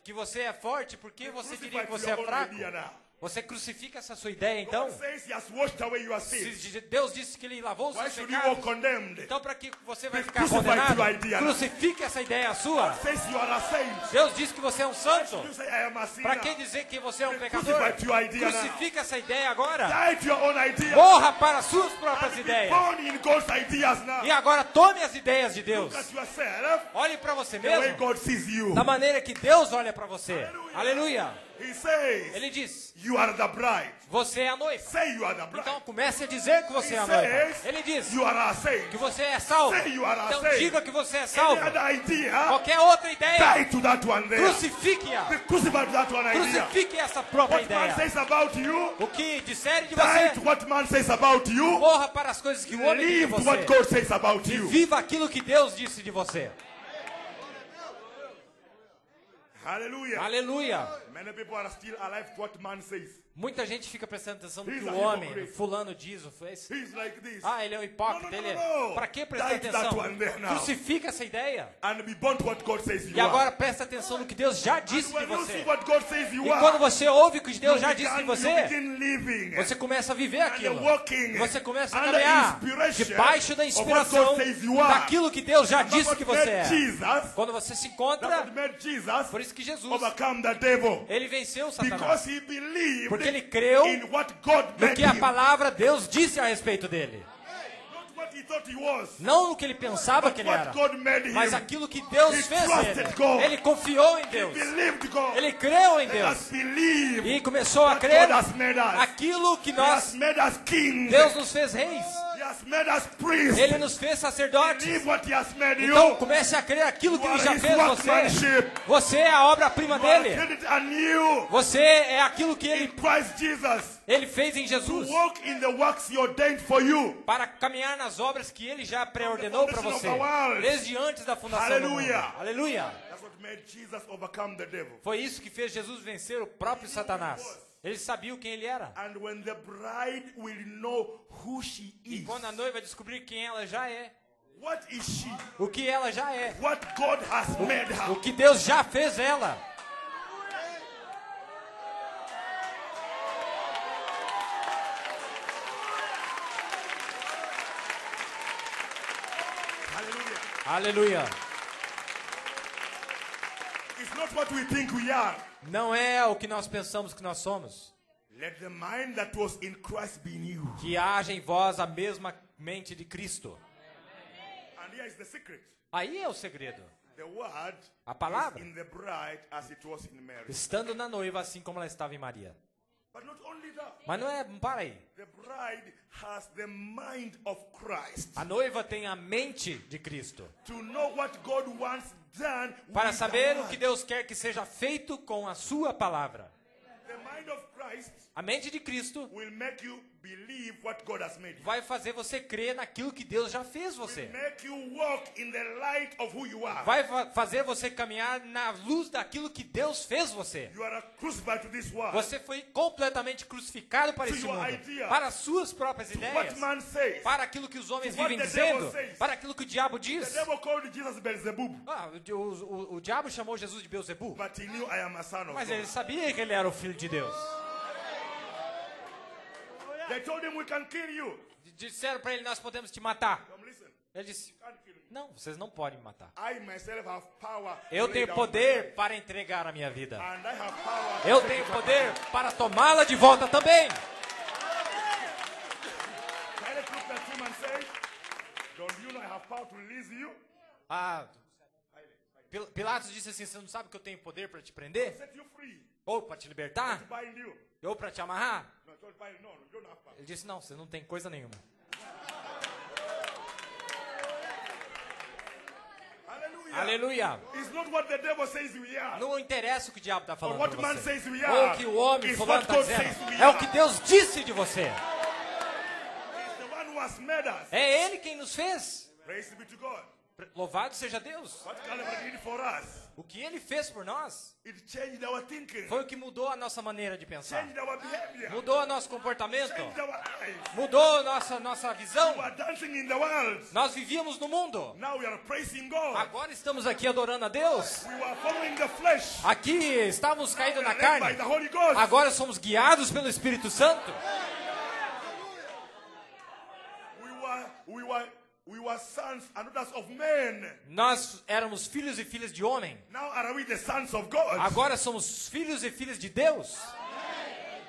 que você é forte, por que você diria que Crucify você é your own fraco? idea now. Você crucifica essa sua ideia, então? God says he has washed away your sins. Se Deus disse que Ele lavou os Why seus should you walk pecados, condemned? então para que você vai Be ficar crucified condenado? to your idea. Crucifique essa ideia sua. God says you are a saint. Deus diz que você é um santo. You say I am a sinner. Para que dizer que você é um Be pecador? crucified to your idea now. Crucifique essa ideia agora. Die to your own idea. Morra para as suas próprias And be ideias. born in God's ideas now. E agora tome as ideias de Deus. Look at yourself Olhe para você the way mesmo God sees you. da maneira que Deus olha para você. Aleluia. He says Ele diz: you are the bride. você é a noiva. Say you are the bride. Então comece a dizer que você é a noiva. Ele diz You are a saint. que você é salvo. Say you are a Então saint. diga que você é Any salvo. other idea, Qualquer outra ideia, die to that one there. crucifique-a. Be crucified to that one idea. Crucifique essa própria What man ideia. says about you, O que disserem de die você, to what man says about you. morra para as coisas que o homem diz de Live to what você. God says about E you. viva aquilo que Deus disse de você. Hallelujah. Aleluia. Many people are still alive to what man says. Muita gente fica prestando atenção no He's que a o homem, hypocrite. fulano diz ou fez. He's like this. Ah, ele é um hipócrita, No, no, ele no, é... no. Para que prestar Die to that atenção? one there now. Crucifica essa ideia. And be born to what God says you E agora are. presta atenção no que Deus já And disse de when you see você. what God says you E are, quando você ouve o que Deus já you disse de begin você, living. você começa a viver aquilo. walking Você começa a under caminhar inspiration debaixo da of what inspiração God says you are. daquilo que Deus já That's disse what que você made é. Jesus, Quando você se that's encontra, what made Jesus por isso que Jesus, overcome the devil. ele venceu Satanás. Because he believed Porque ele creu in what God no made que a him. palavra Deus disse a respeito dele. Not what he thought he was, Não no que ele pensava but que ele what era, God made him. mas aquilo que Deus He fez trusted nele. God. Ele confiou em He Deus. believed God. Ele creu em Let us Deus. believe E começou a that crer God has made us. aquilo que He has nós, made us kings. Deus nos fez reis. He has made us priests. Ele nos fez sacerdotes. Believe what he has made Então you. comece a crer aquilo que You Ele are já his fez você. workmanship. Você é a obra-prima You are dele. created anew Você é aquilo que in Christ Jesus Ele fez em to Jesus. walk in the works He ordained for you. Para caminhar nas obras que Ele já preordenou para você. Desde antes da fundação do mundo. Aleluia. Aleluia. That's what made Jesus overcome the devil. Foi isso que fez Jesus vencer o próprio Satanás. Ele sabia quem ele era. And when the bride will know who she E is, quando a noiva descobrir quem ela já é, what is she? o que ela já é, What God has made o her. que Deus já fez ela, Hallelujah. aleluia, It's not what we think we are. não é o que nós pensamos que nós somos. Let the mind that was in Christ be in you. Que haja em vós a mesma mente de Cristo. And here is the secret. Aí é o segredo. The word A palavra. is in the bride as it was in Mary. Estando na noiva assim como ela estava em Maria. But not only that. Mas não é, para aí. The bride has the mind of Christ. A noiva tem a mente de Cristo. To know what God wants done Para with saber the o que word. Deus quer que seja feito com a sua palavra. The mind of Christ A mente de Cristo will make you believe what God has made you. vai fazer você crer naquilo que Deus já fez você. Will make you walk in the light of who you are. Vai fazer você caminhar na luz daquilo que Deus fez você. You are crucified to this world. Você foi completamente crucificado para To esse your mundo. idea. Para as suas próprias What ideias. man says. Para aquilo que os homens To what vivem the devil dizendo. says. Para aquilo que o diabo The diz. devil called Jesus Beelzebub. Ah, o diabo chamou Jesus de Beelzebu. But he knew I am a son of Mas God. ele sabia que ele era o filho de Deus. They told him we can kill you. Disseram para ele, nós podemos te matar. Come listen. Ele disse, You can't kill me. não, vocês não podem me matar. I myself have power. Eu to lay tenho down poder my life. para entregar a minha vida. And I have power to Eu take tenho it back. poder para tomá-la de volta também. Pilate looked at him and said, don't you know I have power to release you? Ah, Pilatos disse assim, você não sabe que eu tenho poder para te prender? Set you free. Ou para te libertar? To bind you. Ou para te amarrar? No, I told Pilate, no, you don't have power. Ele disse, não, você não tem coisa nenhuma. Hallelujah. Aleluia. It's not what the devil says we are. Não interessa o que o diabo está Or falando what para man você. says we Ou are. o que o homem It's fulano what está God dizendo. says we É o are. que Deus disse de você. He's the one who has made us. É Ele quem nos fez. Praise be to God. Louvado seja Deus. What Calvary did for us, O que Ele fez por nós it changed our thinking, foi o que mudou a nossa maneira de pensar. changed our behavior, Mudou o nosso comportamento. changed our lives. Mudou nossa visão. We are dancing in the world. Nós vivíamos no mundo. Now we are praising God. Agora estamos aqui adorando a Deus. We were following the flesh. Aqui estávamos We caindo are na led carne. by the Holy Ghost. Agora somos guiados pelo Espírito Santo. We were sons and daughters of men. Nós éramos filhos e filhas de homem. Now are we the sons of God? Agora somos filhos e filhas de Deus.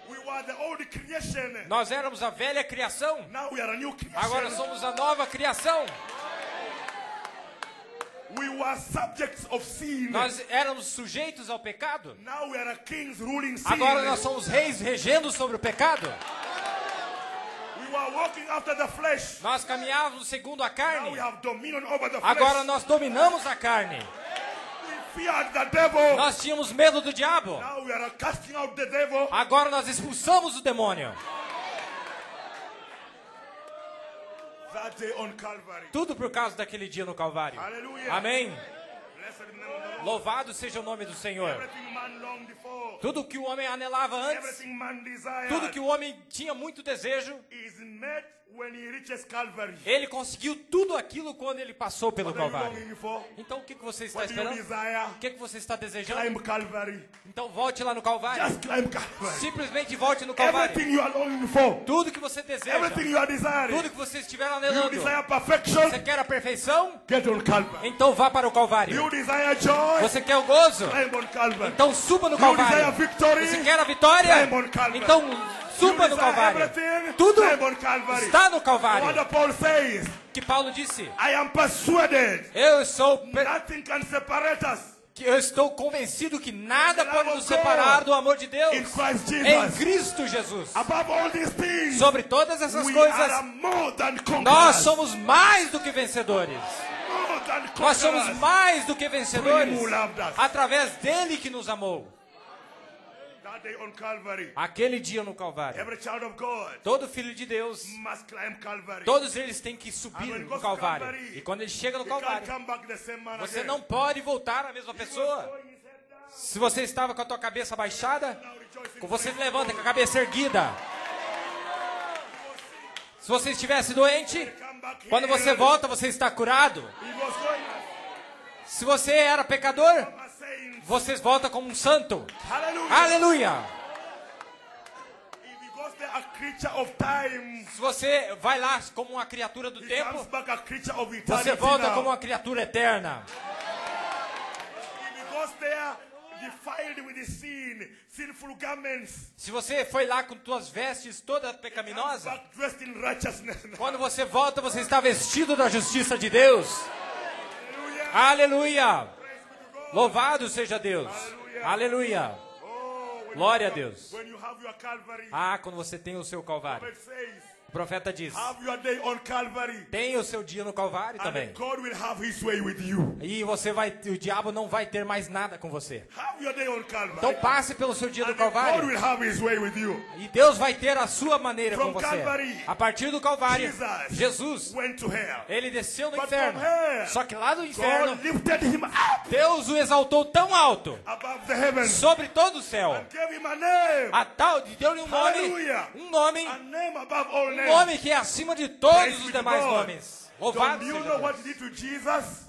We were the old creation. Nós éramos a velha criação. Now we are a new creation. Agora somos a nova criação. We were subjects of sin. Nós éramos sujeitos ao pecado. Now we are kings ruling sin. Agora nós somos reis regendo sobre o pecado. We were walking after the flesh. Nós caminhávamos segundo a Now carne. we have dominion over the Agora flesh. nós dominamos a carne. We feared the devil. Nós tínhamos medo do diabo. Now we are casting out the devil. Agora nós expulsamos o demônio. That day on Calvary. Tudo por causa daquele dia no Calvário. Hallelujah. Amém. Blessed be the name of the Lord. Louvado seja o nome do Senhor. Everything man longed for. Tudo que o homem anelava antes, Everything man desired. tudo que o homem tinha muito desejo, is met when he reaches Calvary. ele conseguiu tudo aquilo quando ele passou pelo What are you Calvário. longing for? Então o que você está What do you esperando? desire? O que você está desejando? Climb Calvary. Então volte lá no Calvário. Just climb Calvary. Simplesmente volte no Calvário. Everything you are longing for. Tudo que você deseja, Everything you are desiring. tudo que você estiver You anelando, desire perfection. você quer a perfeição? Get on Calvary. Então vá para o Calvário. You desire joy. Você quer o gozo? Climb on Calvary. Então suba no You desire Calvário. victory. Você quer a vitória? Climb on Calvary. Então You suba no desire Calvário. everything. Tudo Climb on Calvary. está no What Calvário. the Paul says. O que Paulo disse. I am persuaded Eu sou nothing can separate us eu estou convencido que nada pode nos separar do amor de Deus in Christ em Jesus. Cristo Jesus. Above all these things, Sobre todas essas we coisas, are more than conquerors. nós somos mais do que vencedores. More than Nós somos conquerors. mais do que vencedores Who loved us. através dele que nos amou. That day on Calvary, Aquele dia no Calvário, every child of God todo filho de Deus, must climb Calvary. todos eles têm que And subir when he no goes to Calvário. Calvary, E quando ele chega no he can't Calvário, come back the same man você again. não pode voltar a mesma pessoa. Throwing his head down, Se você estava com a tua cabeça baixada, now rejoicing. você levanta com a cabeça erguida. Se você estivesse doente, Come back quando here. você volta, você está curado. He was going Se você era pecador, as saying, você volta como um santo. hallelujah. Aleluia! If he goes there a creature of time, Se você vai lá como uma criatura do he tempo, comes back a creature of eternity você volta now. como uma criatura eterna. If he goes there defiled with the sin, sinful garments, Se você foi lá com tuas vestes toda comes pecaminosa, back dressed in righteousness now. quando você volta, você está vestido da justiça de Deus. Hallelujah. Aleluia! Praise be to God. Louvado seja Deus. Aleluia! Oh, when Glória you a have- Deus. When you have your Calvary, Ah, quando você tem o seu Calvário. it says, O profeta diz: have your day on Calvary, tem o seu dia no Calvário and também. God will have his way with you. E o diabo não vai ter mais nada com você. Have your day on Calvary, Então passe pelo seu dia do and then God Calvário. will have his way with you. E Deus vai ter a sua maneira com From você. Calvary, A partir do Calvário, Jesus Jesus, went to hell. ele desceu no But inferno. from here, Só que lá do inferno, God lifted him up Deus o exaltou tão alto above the heavens sobre todo o céu. and gave him a name, A tal de deu-lhe um Hallelujah. nome a name above all um names. nome que é acima de todos os demais nomes. Don't Louvado you seja know what Deus. he did to Jesus?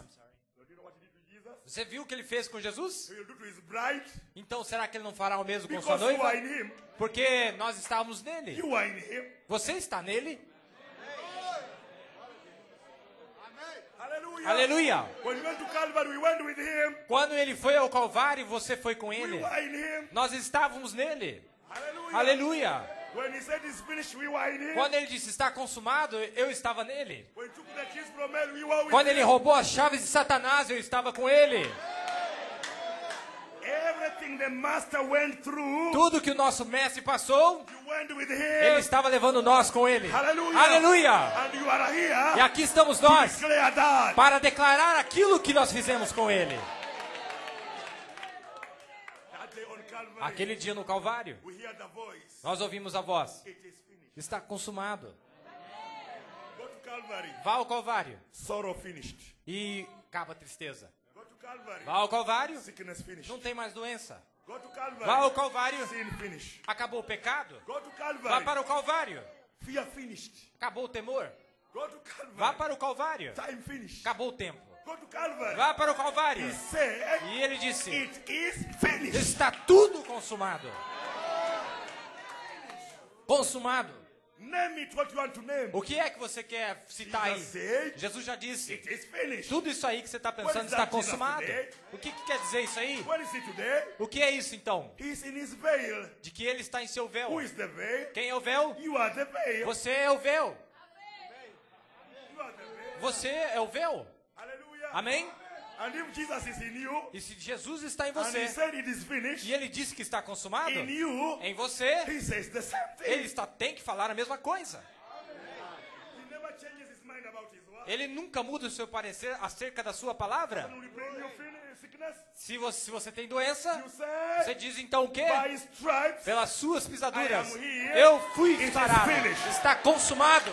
Don't you know what he did to Jesus? Você viu o que ele fez com Jesus? He will do to his bride Então será que ele não fará o mesmo com sua because you are noiva? in him. Porque nós estávamos nele. You are in him. Você está nele? Hallelujah. Aleluia! When we went to Calvary, we went with him. Quando ele foi ao Calvário, você foi com We ele. were in him. Nós estávamos nele. Hallelujah. Aleluia! When he said it's finished, we were in him. Quando ele disse está consumado, eu estava nele. When he took the keys from hell, we were with Quando him. ele roubou as chaves de Satanás, eu estava com ele. Everything the master went through, Tudo que o nosso mestre passou, you went with ele him. estava levando nós com ele. Hallelujah. Aleluia! And you are E here aqui estamos to nós declare that. para declarar aquilo que nós fizemos com ele. That day on Calvary, Aquele dia no Calvário, we hear the voice. nós ouvimos a voz: It is finished. está consumado. Go to Calvary. Vá ao Calvário Sorrow finished. e acaba a tristeza. Go to Calvary. Vá ao Calvário, Sickness finished. não tem mais doença. Go to Calvary. Vá ao Calvário, Sin finished. acabou o pecado. Go to Vá Calvary. para o Calvário, Fear finished. acabou o temor. Go to Vá Calvary. para o Calvário, Time finished. acabou o tempo. Go to Calvary. Vá para o Calvário. He said, E ele disse: it is finished. está tudo consumado. Consumado. Name it what you want to name. O que é que você quer citar aí? Jesus said, Jesus já disse: it is finished. tudo isso aí que você está What pensando is está that, Jesus, consumado. today? O que quer dizer isso aí? What is it today? O que é isso então? He's in his veil. De que ele está em seu véu. Who is the veil? Quem é o véu? You are the veil. Você é o véu. You are the veil. Você é o véu. Hallelujah. Amém? And if Jesus is in you, E se Jesus está em and você he said it is finished, e ele disse que está consumado, in you, em você, he says the same ele thing. tem que falar a mesma coisa. He never changes his mind about his word. Ele nunca muda o seu parecer acerca da sua palavra. When we bring you sickness, Se você tem doença, you say, você diz então o quê? by his stripes, Pelas suas pisaduras, I am healed. eu fui It is sarado. finished. Está consumado.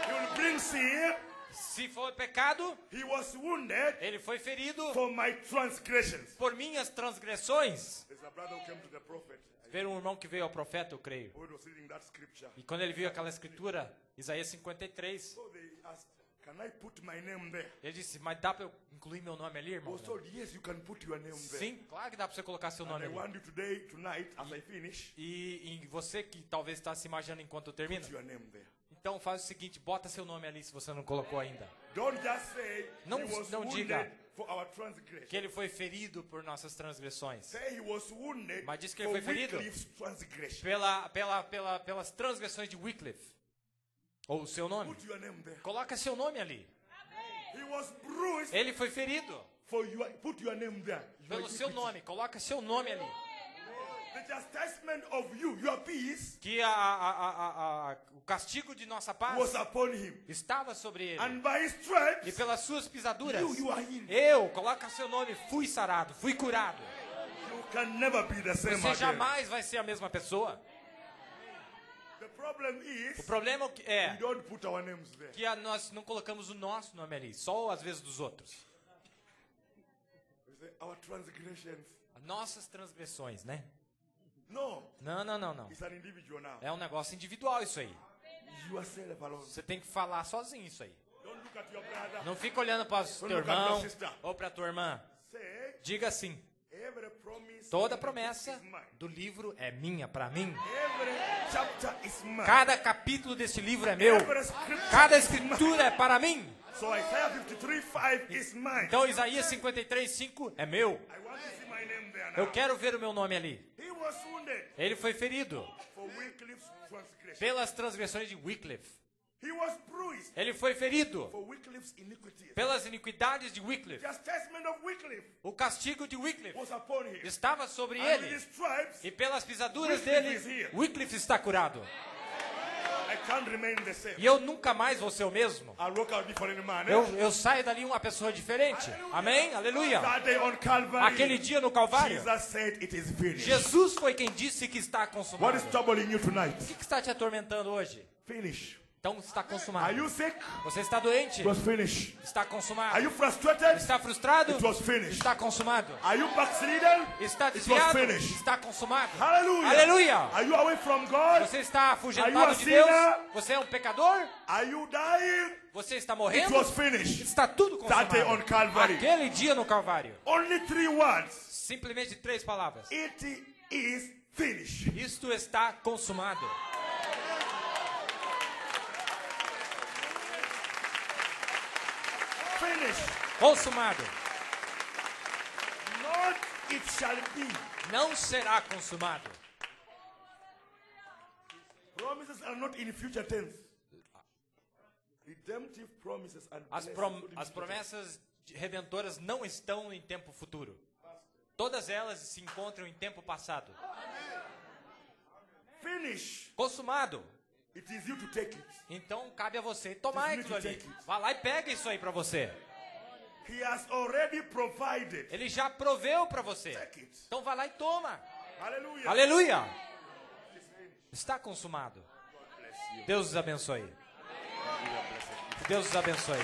he will bring sin. Se for pecado, He was wounded ele foi ferido for my transgressions. por minhas transgressões. There's a brother who came to the prophet. Ver um irmão que veio ao profeta, eu creio. Who was reading that scripture. E quando ele viu aquela escritura, Isaías 53, So they asked, can I put my name there? ele disse: mas dá para eu incluir meu nome ali, irmão? Oh, so yes, you can put your name there. Sim, claro que dá para você colocar seu And nome I ali. want you tonight, as I finish, E você que talvez está se imaginando enquanto eu termino, put your name there. então faz o seguinte, bota seu nome ali se você não colocou ainda. Don't just say Não- he was não wounded diga for our transgression. Que ele foi ferido por nossas transgressões. Say he was wounded Mas diz que ele for foi ferido Wycliffe's transgression. pelas transgressões de Wycliffe. Ou o seu nome. Put your name there. Coloca seu nome ali. He was bruised Ele foi ferido for you. Put your name there. pelo seu nome. Coloca seu nome ali. The chastisement of you, your peace, Que o castigo de nossa paz was upon him. estava sobre ele. And by his E stripes, pelas suas pisaduras, you are healed. eu, coloca seu nome, fui sarado, fui curado. You can never be the same Você again. jamais vai ser a mesma pessoa. The problem O is, problema we é don't put our names there. que nós não colocamos o nosso nome ali, só às vezes dos outros. We say, our transgressions. As nossas transgressões, né? No, Não. it's an individual now. É um negócio individual isso aí. Yourself alone. Você tem que falar sozinho isso aí. Don't look at your brother. Não fica olhando para o teu look at your irmão sister. ou para tua irmã. Say, Diga assim: every promise toda in the book promessa is mine. do livro é minha, para mim. Every chapter is mine. Cada capítulo desse livro é meu. Every scripture Cada is mine. escritura é para mim. So Isaiah 53:5 is mine. Então Isaías 53:5 é meu. I want to see my name there now. Eu quero ver o meu nome ali. He was wounded Ele foi ferido for Wycliffe's transgression. pelas transgressões de Wycliffe. He was bruised Ele foi ferido for Wycliffe's iniquities. pelas iniquidades de Wycliffe. The chastisement of Wycliffe O castigo de Wycliffe was upon him. estava sobre And with ele. his stripes, E pelas pisaduras Wycliffe is dele, here. Wycliffe está curado. I can't remain the same. E eu nunca mais vou ser o mesmo. I'll walk out different man. Eu saio dali uma pessoa diferente. Amém? Aleluia. That day on Calvary, Aquele dia no Calvário, Jesus said it is finished. Jesus foi quem disse que está What consumado. is troubling you tonight? O que está te atormentando hoje? Finish. Então está Are consumado. you sick? Você está doente? It was finished. Está Are consumado. you frustrated? Está frustrado? It was finished. Está consumado. Are you backslidden? Está It was desviado? finished. Está consumado. Hallelujah. Aleluia. Are you away from God? Você está Are you afugentado a de Deus? sinner? Você é um pecador? Are you dying? Você está It morrendo? was finished. Está tudo That day on consumado. Calvary. Aquele dia no Calvário. Only 3 words. Simplesmente 3 palavras. It is finished. Isto está consumado. Finished. Consumado. Not it shall be. Não será consumado. Promises are not in future tense. Redemptive promises and As blessings. promessas redentoras não estão em tempo futuro. Todas elas se encontram em tempo passado. Finish. Consumado. It is you to take it. Então cabe a você tomar aquilo ali. Vá lá e pega isso aí para você. He has already provided. Ele já proveu para você. Take it. Então vá lá e toma. Hallelujah. Aleluia. Está consumado. Deus os abençoe. Deus os abençoe.